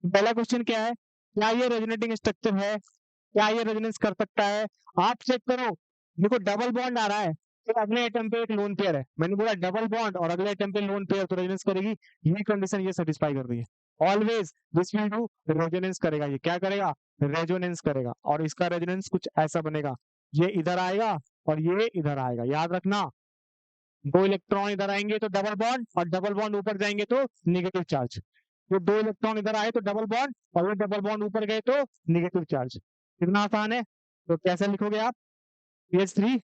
पहला क्वेश्चन क्या है? क्या ये रेजोनेटिंग स्ट्रक्चर है? क्या ये रेजोनेंस कर सकता है? आप चेक करो, देखो डबल बॉन्ड आ रहा है तो अगले एटम पे एक लोन पेयर है, मैंने बोला डबल बॉन्ड और अगले एटम पे लोन पेयर, तो रेजोनेंस करेगी। ये कंडीशन ये सेटिस्फाई कर रही है, always this will do resonance करेगा। ये क्या करेगा? रेजोनेंस करेगा, और इसका रेजोनेंस कुछ ऐसा बनेगा, ये इधर आएगा और ये इधर आएगा। याद रखना, दो इलेक्ट्रॉन इधर आएंगे तो डबल बॉन्ड, और डबल बॉन्ड ऊपर जाएंगे तो निगेटिव चार्ज। तो दो इलेक्ट्रॉन इधर आए तो डबल बॉन्ड, और ये डबल बॉन्ड ऊपर गए तो निगेटिव चार्ज। कितना आसान है। तो कैसे लिखोगे आप? CH3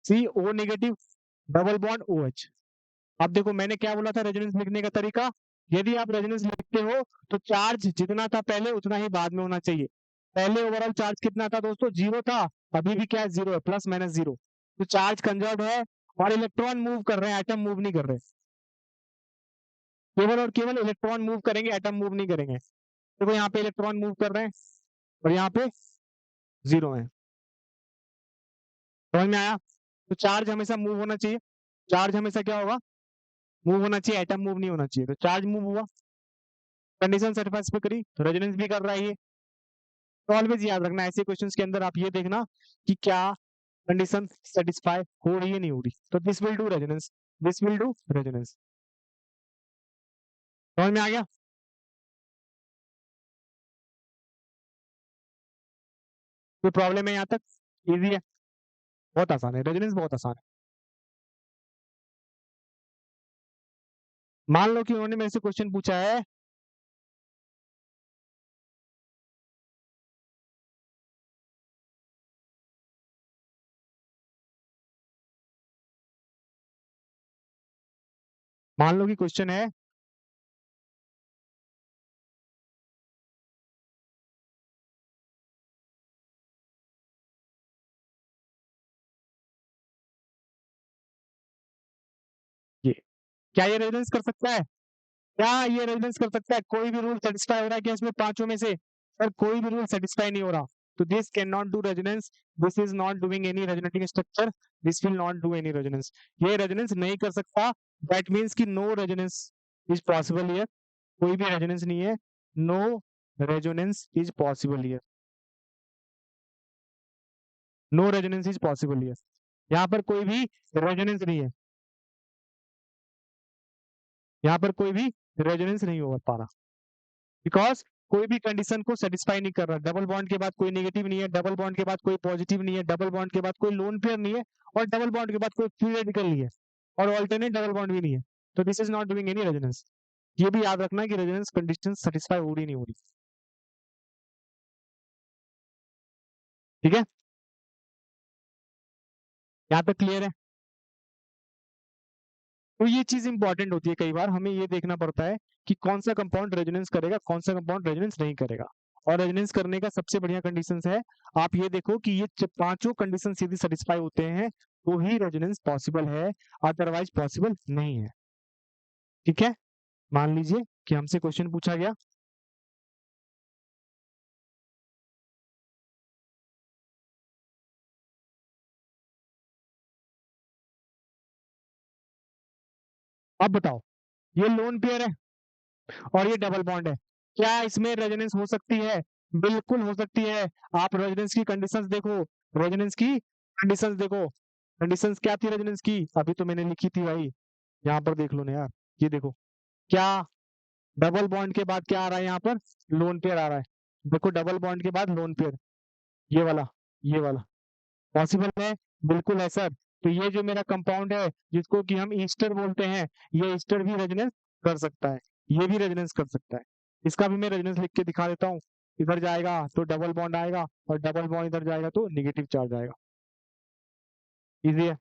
CO negative double bond OH। अब देखो मैंने क्या बोला था रेजोनेंस लिखने का तरीका, यदि आप रेजोनेंस लिखते हो तो चार्ज जितना था पहले उतना ही बाद में होना चाहिए। पहले ओवरऑल चार्ज कितना था दोस्तों, 0 था, अभी भी क्या है, 0 है, प्लस माइनस 0। तो चार्ज कंजर्व है और इलेक्ट्रॉन मूव कर रहे हैं, एटम मूव नहीं कर रहे। केवल और केवल इलेक्ट्रॉन मूव करेंगे, एटम मूव नहीं करेंगे। देखो यहाँ पे इलेक्ट्रॉन मूव कर रहे हैं और यहाँ पे 0 है। समझ में आया? तो चार्ज हमेशा मूव होना चाहिए, चार्ज हमेशा क्या होगा, मूव होना चाहिए, एटम मूव नहीं होना चाहिए। तो चार्ज मूव हुआ, कंडीशन सेटिस्फाई करी, तो रेजोनेंस भी कर रहा है ये। तो ऑलवेज याद रखना ऐसे क्वेश्चंस के अंदर आप ये देखना कि क्या कंडीशन सेटिस्फाई हो रही है नहीं हो रही। तो this will do resonance, this will do resonance. समझ में आ गया? कोई प्रॉब्लम है यहाँ तक? इजी है, बहुत आसान है, रेजोनेंस बहुत आसान है। मान लो कि उन्होंने मेरे से क्वेश्चन पूछा है, मान लो कि क्वेश्चन है ये, क्या ये रेजोनेंस कर सकता है? क्या ये रेजोनेंस कर सकता है? कोई भी रूल सेटिस्फाई हो रहा है क्या इसमें पांचों में से? सर कोई भी रूल सेटिस्फाई नहीं हो रहा। तो this can not do resonance, this is not doing any resonating structure, this will not do any resonance. ये रेजोनेंस नहीं कर सकता, दैट मीन्स कि no resonance is possible here. कोई भी रेजोनेंस नहीं है, no resonance is possible here, no resonance is possible here. यहाँ पर कोई भी रेजोनेंस नहीं है, यहाँ पर कोई भी रेजोनेंस नहीं हो पा रहा, बिकॉज कोई भी कंडीशन को सेटिस्फाई नहीं कर रहा। डबल बॉन्ड के बाद कोई नेगेटिव नहीं है, डबल बॉन्ड के बाद कोई पॉजिटिव नहीं है, डबल बॉन्ड के बाद कोई लोन पेयर नहीं है, और डबल बॉन्ड के बाद कोई फ्री रेडिकल नहीं है, और ऑल्टरनेट डबल बॉन्ड भी नहीं है। तो this is not doing any resonance. ये भी याद रखना कि रेजोनेंस कंडीशन सेटिस्फाई हो रही नहीं हो रही। ठीक है, यहाँ तक क्लियर है? तो ये चीज इंपॉर्टेंट होती है, कई बार हमें ये देखना पड़ता है कि कौन सा कंपाउंड रेजोनेंस करेगा, कौन सा कंपाउंड रेजोनेंस नहीं करेगा। और रेजोनेंस करने का सबसे बढ़िया कंडीशन है, आप ये देखो कि ये पांचों कंडीशन यदि सेटिस्फाई होते हैं तो ही रेजोनेंस पॉसिबल है, अदरवाइज पॉसिबल नहीं है। ठीक है, मान लीजिए कि हमसे क्वेश्चन पूछा गया, अब बताओ ये लोन पेयर है और ये डबल बॉन्ड है, क्या इसमें रेजोनेंस हो सकती है? बिल्कुल हो सकती है। आप रेजोनेंस की कंडीशंस देखो, रेजोनेंस की कंडीशंस देखो, कंडीशंस क्या थी रेजोनेंस की, अभी तो मैंने लिखी थी भाई, यहाँ पर देख लो ना यार। ये देखो क्या, डबल बॉन्ड के बाद क्या आ रहा है यहाँ पर, लोन पेयर आ रहा है। देखो डबल बॉन्ड के बाद लोन पेयर, ये वाला, ये वाला पॉसिबल है, बिल्कुल है सर। तो ये जो मेरा कंपाउंड है जिसको कि हम ईस्टर बोलते हैं, ये ईस्टर भी रेजोनेंस कर सकता है, ये भी रेजोनेंस कर सकता है। इसका भी मैं रेजोनेंस लिख के दिखा देता हूँ। इधर जाएगा तो डबल बॉन्ड आएगा, और डबल बॉन्ड इधर जाएगा तो निगेटिव चार्ज आएगा। इजी है।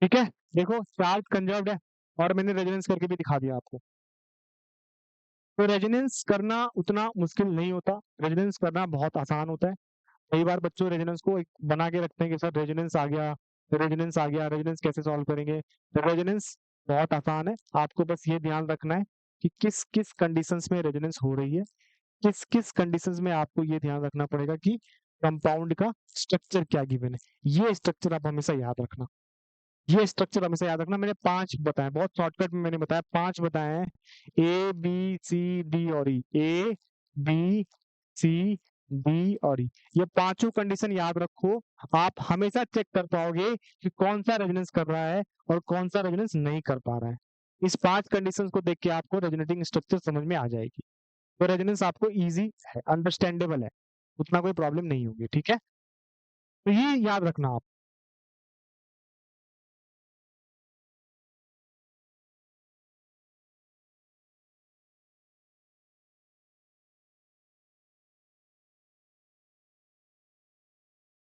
ठीक है, देखो चार्ज कंजर्व्ड है और मैंने रेजोनेंस करके भी दिखा दिया आपको। तो रेजोनेंस करना उतना मुश्किल नहीं होता, रेजोनेंस करना बहुत आसान होता है। कई बार बच्चों रेजोनेंस को एक बना के रखते हैं कि सर रेजोनेंस आ गया, रेजोनेंस आ गया, रेजोनेंस कैसे सॉल्व करेंगे? रेजोनेंस बहुत आसान है, आपको बस ये ध्यान रखना है कि किस किस कंडीशंस में रेजोनेंस हो रही है, किस किस कंडीशंस में आपको ये ध्यान रखना पड़ेगा कि कंपाउंड का स्ट्रक्चर क्या गिवन है। ये स्ट्रक्चर आप हमेशा याद रखना, ये स्ट्रक्चर हमेशा याद रखना। मैंने 5 बताए, बहुत शॉर्टकट में मैंने बताया, 5 बताए हैं, A B C D और A B C D और ये पांचों कंडीशन याद रखो। आप हमेशा चेक कर पाओगे कि कौन सा रेजोनेंस कर रहा है और कौन सा रेजोनेंस नहीं कर पा रहा है। इस 5 कंडीशंस को देख के आपको रेजोनेटिंग स्ट्रक्चर समझ में आ जाएगी। तो रेजोनेंस आपको इजी है, अंडरस्टैंडेबल है, उतना कोई प्रॉब्लम नहीं होगी। ठीक है, तो ये याद रखना आप।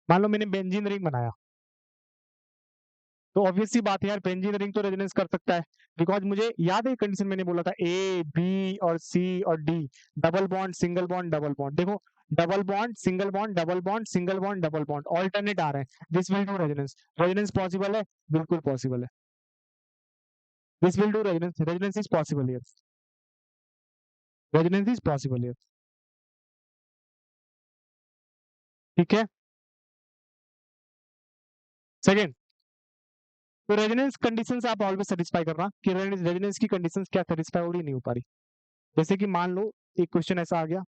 मान लो मैंने बेंजीन रिंग बनाया, तो ऑब्वियस सी बात है यार, बेंजीन रिंग तो रेजोनेंस कर सकता है, बिकॉज मुझे याद है कंडीशन मैंने बोला था ए बी और सी और D, double bond single bond double bond, देखो double bond single bond double bond single bond double bond alternate आ रहे हैं, this will do resonance. Resonance possible है, बिल्कुल पॉसिबल है, this will do resonance, resonance is possible here, resonance is possible here. ठीक है, सेकेंड, तो रेजोनेंस कंडीशंस आप ऑलवेज सेटिस्फाई करना कि रेजोनेंस की कंडीशंस क्या सेटिस्फाई हो रही नहीं हो पा रही। जैसे कि मान लो एक क्वेश्चन ऐसा आ गया,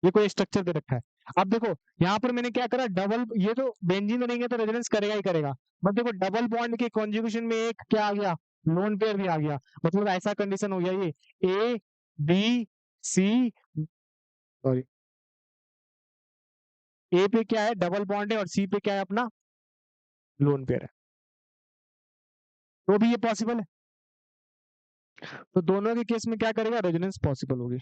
ये कोई स्ट्रक्चर दे रखा है, अब देखो यहाँ पर मैंने क्या करा, डबल, ये तो बेंजीन रहेंगे तो रेजोनेंस करेगा ही करेगा, बट देखो डबल बॉन्ड के कॉन्जुगेशन में एक क्या आ गया, लोन पेयर भी आ गया, मतलब ऐसा कंडीशन हो गया ये ए बी सी, सॉरी, ए पे क्या है डबल बॉन्ड है और सी पे क्या है अपना लोन पेयर है, तो भी ये पॉसिबल है, तो दोनों के केस में क्या करेगा, रेजोनेंस पॉसिबल होगी,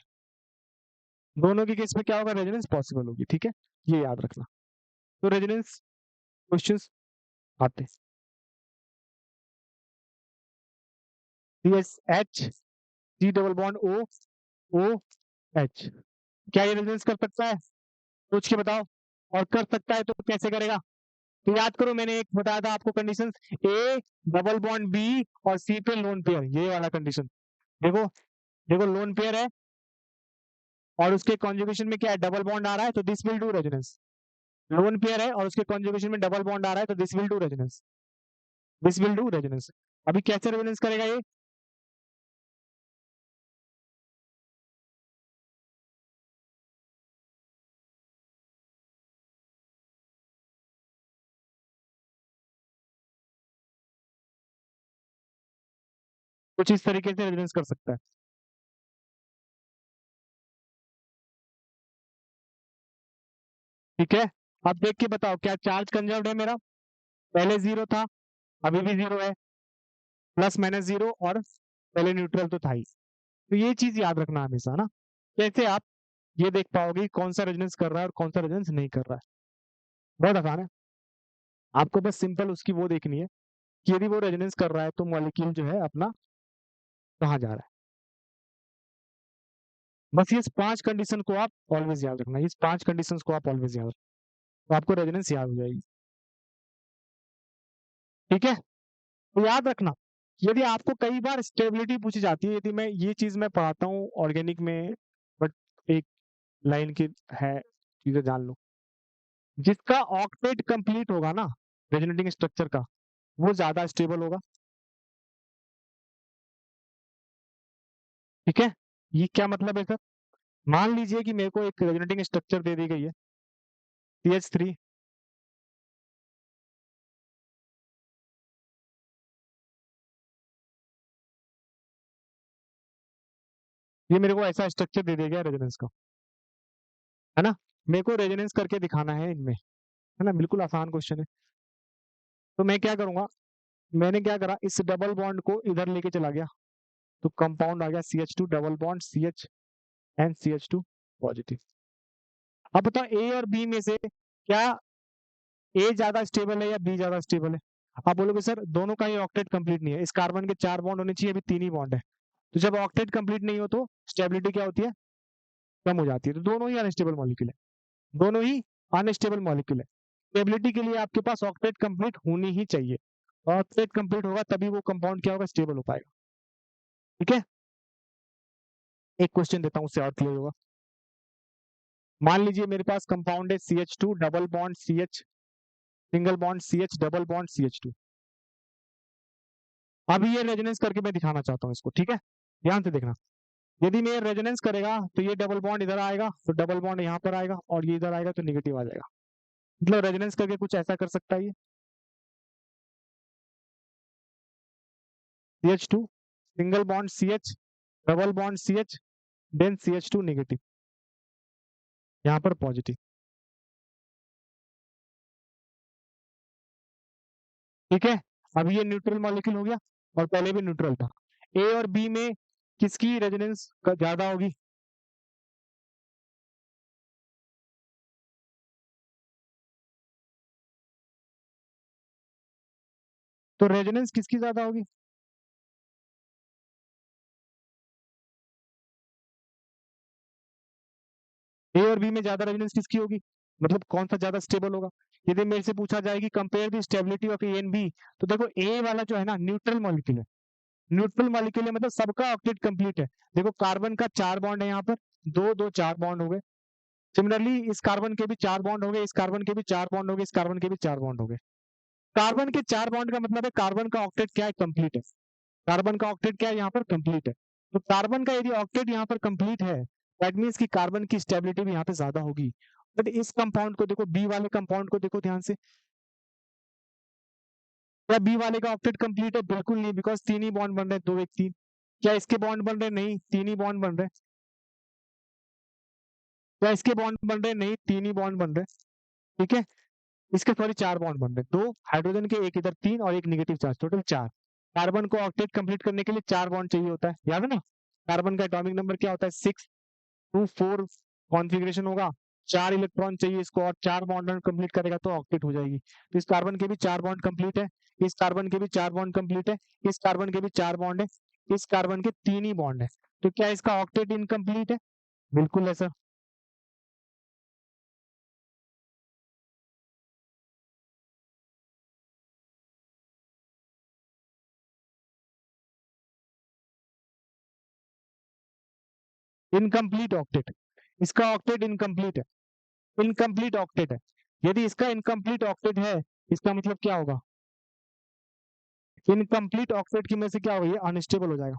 दोनों के केस में क्या होगा, रेजोनेंस पॉसिबल होगी। ठीक है, ये याद रखना, तो रेजोनेंस क्वेश्चंस आते हैं, C S H C double bond O O H, क्या ये रेजोनेंस कर सकता है, सोच के बताओ, और कर सकता है तो कैसे करेगा, तो याद करो मैंने एक बताया था आपको condition, A double bond B और सी पे लोन पेयर, ये वाला कंडीशन, देखो देखो लोन पेयर है और उसके कॉन्जुगेशन में क्या है डबल बॉन्ड आ रहा है, तो this will do resonance, lone pair है और उसके कॉन्जुगेशन में डबल बॉन्ड आ रहा है, तो this will do resonance, this will do resonance. अभी कैसे रेजोनेंस करेगा ये, कुछ इस तरीके से रेजोनेंस कर सकता है। ठीक है, अब देख के बताओ क्या चार्ज कंजर्व्ड है मेरा, पहले जीरो था, अभी भी जीरो है, प्लस माइनस जीरो, और पहले न्यूट्रल तो था ही, तो ये चीज याद रखना हमेशा ना, कैसे आप ये देख पाओगे कि कौन सा रेजोनेंस कर रहा है और कौन सा रेजोनेंस नहीं कर रहा है, बहुत आसान है, आपको बस सिंपल उसकी वो देखनी है कि यदि वो रेजोनेंस कर रहा है तो मॉलिक्यूल जो है अपना कहाँ जा रहा है, बस ये 5 कंडीशन को आप ऑलवेज याद रखना, इस 5 कंडीशंस को आप ऑलवेज याद रखना, तो आपको रेजोनेंस याद हो जाएगी। ठीक है, तो याद रखना, यदि आपको कई बार स्टेबिलिटी पूछी जाती है, यदि मैं ये चीज मैं पढ़ाता हूँ ऑर्गेनिक में, बट एक लाइन की है, चीजें जान लो, जिसका ऑक्टेट कंप्लीट होगा ना रेजोनेटिंग स्ट्रक्चर का, वो ज्यादा स्टेबल होगा। ठीक है, ये क्या मतलब है सर, मान लीजिए कि मेरे को एक रेजोनेटिंग स्ट्रक्चर दे दी गई है CH3, ये मेरे को ऐसा स्ट्रक्चर दे दिया गया रेजोनेंस का, है ना, मेरे को रेजोनेंस करके दिखाना है इनमें, है ना, बिल्कुल आसान क्वेश्चन है, तो मैं क्या करूंगा, मैंने क्या करा, इस डबल बॉन्ड को इधर लेके चला गया, तो कंपाउंड आ गया CH2 double bond CH and CH2 positive. अब बताओ ए और बी में से क्या ए ज्यादा स्टेबल है या बी ज्यादा स्टेबल है, आप बोलोगे सर दोनों का ही ऑक्टेट कंप्लीट नहीं है, इस कार्बन के 4 बॉन्ड होने चाहिए, अभी 3 ही बॉन्ड है, तो जब ऑक्टेट कंप्लीट नहीं हो तो स्टेबिलिटी क्या होती है, कम हो जाती है, तो दोनों ही अनस्टेबल मॉलिक्यूल है, दोनों ही अनस्टेबल मॉलिक्यूल है, स्टेबिलिटी के लिए आपके पास ऑक्टेट कंप्लीट होनी ही चाहिए, ऑक्टेट कंप्लीट होगा तभी वो कंपाउंड क्या होगा, स्टेबल हो पाएगा। ठीक है, एक क्वेश्चन देता हूँ उससे और क्लियर होगा, मान लीजिए मेरे पास कंपाउंड है CH2 double bond CH single bond CH double bond CH2, अभी ये रेजोनेंस करके मैं दिखाना चाहता हूँ इसको, ठीक है, ध्यान से देखना, यदि मैं रेजोनेंस करेगा तो ये डबल बॉन्ड इधर आएगा, तो डबल बॉन्ड यहाँ पर आएगा, और ये इधर आएगा तो निगेटिव आ जाएगा, मतलब रेजोनेंस करके कुछ ऐसा कर सकता है ये, CH2 single bond CH double bond CH then CH2 negative, यहाँ पर पॉजिटिव। ठीक है, अब ये न्यूट्रल मॉलिक्यूल हो गया और पहले भी न्यूट्रल था, ए और बी में किसकी रेजोनेंस ज्यादा होगी? तो रेजोनेंस किसकी ज्यादा होगी? ए और बी में ज्यादा रेजोनेंस किसकी होगी? मतलब कौन सा ज्यादा स्टेबल होगा? यदि मेरे से पूछा जाए कि compare the stability of A and B, तो देखो ए वाला जो है ना न्यूट्रल मॉलिक्यूल है। न्यूट्रल मॉलिक्यूल है मतलब सबका ऑक्टेट कंप्लीट है। देखो कार्बन का 4 बॉन्ड है यहाँ पर, दो दो 4 बॉन्ड हो गए। सिमिलरली इस कार्बन के भी 4 बॉन्ड हो गए, इस कार्बन के भी 4 बॉन्ड हो गए, इस कार्बन के भी 4 बॉन्ड हो गए। कार्बन के 4 बॉन्ड का मतलब है कार्बन का ऑक्टेट क्या है? कंप्लीट है। कार्बन का ऑक्टेट क्या है यहाँ पर? कंप्लीट है। तो कार्बन का यदि ऑक्टेट यहाँ पर कंप्लीट है, दैट मीन्स कि कार्बन की स्टेबिलिटी भी यहाँ पे ज्यादा होगी। बट इस कंपाउंड को देखो, बी वाले कंपाउंड को देखो ध्यान से, क्या बी वाले का ऑक्टेट कंप्लीट है? बिल्कुल नहीं, बिकॉज 3 ही बॉन्ड बन रहे हैं, 2 1 3। क्या इसके बॉन्ड बन रहे हैं? नहीं, 3 ही बॉन्ड बन रहे हैं। क्या इसके बॉन्ड बन रहे हैं? नहीं, 3 ही बॉन्ड बन रहे हैं। ठीक है, इसके सॉरी 4 बॉन्ड बन रहे हैं, 2 हाइड्रोजन के, एक इधर 3 और एक नेगेटिव चार्ज, टोटल 4। कार्बन को ऑक्टेट कंप्लीट करने के लिए 4 बॉन्ड चाहिए होता है, याद है ना? कार्बन का एटॉमिक नंबर क्या होता है? 6 2 4 कॉन्फ़िगरेशन होगा। 4 इलेक्ट्रॉन चाहिए इसको, और 4 बॉन्ड कंप्लीट करेगा तो ऑक्टेट हो जाएगी। तो इस कार्बन के भी 4 बॉन्ड कंप्लीट है, इस कार्बन के भी 4 बॉन्ड कंप्लीट है, इस कार्बन के भी 4 बॉन्ड है, इस कार्बन के 3 ही बॉन्ड है। तो क्या इसका ऑक्टेट इनकम्प्लीट है? बिल्कुल है सर। इनकम्प्लीट ऑक्टेट, इसका ऑक्टेट इनकम्प्लीट है। इनकम्प्लीट ऑक्टेट है। यदि इसका इनकम्प्लीट ऑक्टेट है, इसका मतलब क्या होगा? इनकम्प्लीट ऑक्टेट की में से क्या होगा? ये अनस्टेबल हो जाएगा,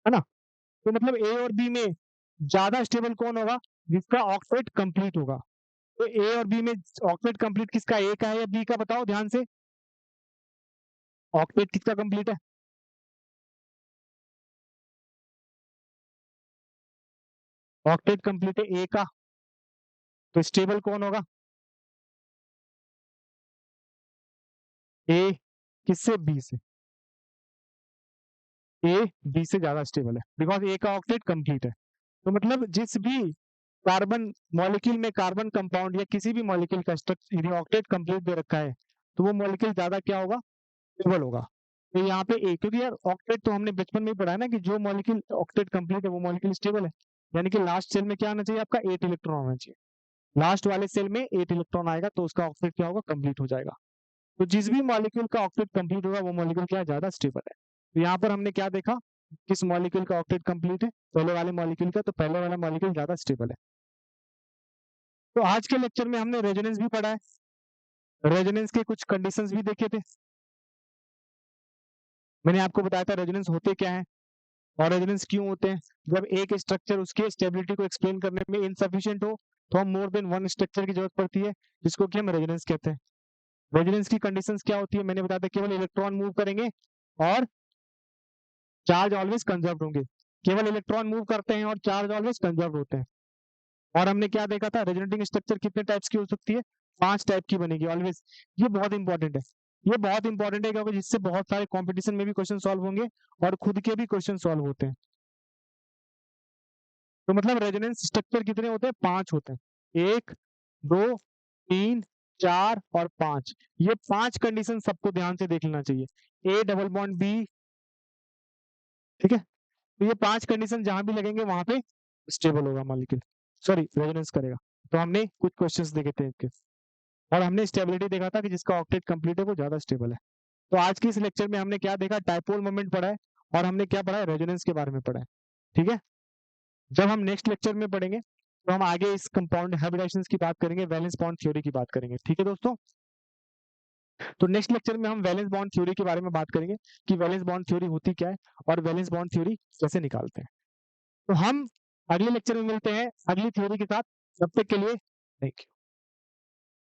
है ना? तो मतलब ए और बी में ज्यादा स्टेबल कौन होगा? जिसका ऑक्टेट कंप्लीट होगा। तो ए और बी में ऑक्टेट कंप्लीट किसका? ए का है या बी का? बताओ ध्यान से। ऑक्टेट किसका कंप्लीट है? ऑक्टेट कंप्लीट है ए का। तो स्टेबल कौन होगा? ए किससे? बी से। ए बी से ज्यादा स्टेबल है, बिकॉज ए का ऑक्टेट कंप्लीट है। तो मतलब जिस भी कार्बन मॉलिक्यूल में, कार्बन कंपाउंड या किसी भी मॉलिक्यूल का स्ट्रक्चर यदि ऑक्टेट कंप्लीट दे रखा है, तो वो मॉलिक्यूल ज्यादा क्या होगा? स्टेबल होगा। तो यहाँ पे ए, क्योंकि यार ऑक्टेट तो हमने बचपन में ही पढ़ा है ना कि जो मॉलिक्यूल ऑक्टेट कंप्लीट है वो मॉलिक्यूल स्टेबल है। यानी कि लास्ट सेल में क्या आना चाहिए आपका? 8 इलेक्ट्रॉन आना चाहिए। लास्ट वाले सेल में 8 इलेक्ट्रॉन आएगा तो उसका ऑक्टेट क्या होगा? कंप्लीट हो जाएगा। तो जिस भी मॉलिक्यूल का ऑक्टेट कंप्लीट होगा वो मॉलिक्यूल क्या है? ज्यादा स्टेबल है। तो यहाँ पर हमने क्या देखा? किस मॉलिक्यूल का ऑक्टेट कंप्लीट है? पहले वाले मॉलिक्यूल का, तो पहले वाला मॉलिक्यूल ज्यादा स्टेबल है। तो आज के लेक्चर में हमने रेजोनेंस भी पढ़ा है, रेजोनेंस के कुछ कंडीशंस भी देखे थे। मैंने आपको बताया था रेजोनेंस होते क्या है और रेजोनेंस क्यों होते हैं। जब एक स्ट्रक्चर उसके स्टेबिलिटी को एक्सप्लेन करने में इनसफिशिएंट हो, तो हम मोर देन वन स्ट्रक्चर की जरूरत पड़ती है, जिसको कि हम रेजोनेंस कहते हैं। रेजोनेंस की कंडीशंस क्या होती है? मैंने बताया था केवल इलेक्ट्रॉन मूव करेंगे और चार्ज ऑलवेज कंजर्व होंगे। केवल इलेक्ट्रॉन मूव करते हैं और चार्ज ऑलवेज कंजर्व होते हैं। और हमने क्या देखा था? रेजोनेटिंग स्ट्रक्चर कितने टाइप्स की हो सकती है? 5 टाइप की बनेगी ऑलवेज। ये बहुत इंपॉर्टेंट है। ये बहुत इंपॉर्टेंट है क्योंकि जिससे बहुत सारे कंपटीशन में भी क्वेश्चन सॉल्व होंगे और खुद के भी क्वेश्चन सॉल्व होते हैं। तो मतलब रेजोनेंस स्ट्रक्चर कितने होते हैं? 5 होते हैं। 1 2 3 4 और 5। ये 5 कंडीशन सबको ध्यान से देख लेना चाहिए। ए डबल बॉन्ड बी, ठीक है? तो ये 5 कंडीशन जहां भी लगेंगे वहां पे स्टेबल होगा मॉलिक्यूल, सॉरी रेजोनेंस करेगा। तो हमने कुछ क्वेश्चंस देखे थे इनके, और हमने स्टेबिलिटी देखा था कि जिसका ऑक्टेट कंप्लीट है वो ज्यादा स्टेबल है। तो आज की इस लेक्चर में हमने क्या देखा? डायपोल मोमेंट पढ़ा है, और हमने क्या पढ़ा है? रेजोनेंस के बारे में पढ़ा है। ठीक है, जब हम नेक्स्ट लेक्चर में पढ़ेंगे तो हम आगे इस कंपाउंड हाइब्रिडाइजेशंस की बात करेंगे, वैलेंस बॉन्ड थ्योरी की बात करेंगे। ठीक है दोस्तों, तो नेक्स्ट लेक्चर में हम वैलेंस बॉन्ड थ्योरी के बारे में बात करेंगे कि वैलेंस बॉन्ड थ्योरी होती क्या है और वैलेंस बॉन्ड थ्योरी कैसे निकालते हैं। तो हम अगले लेक्चर में मिलते हैं अगली थ्योरी के साथ। तब तक के लिए थैंक यू।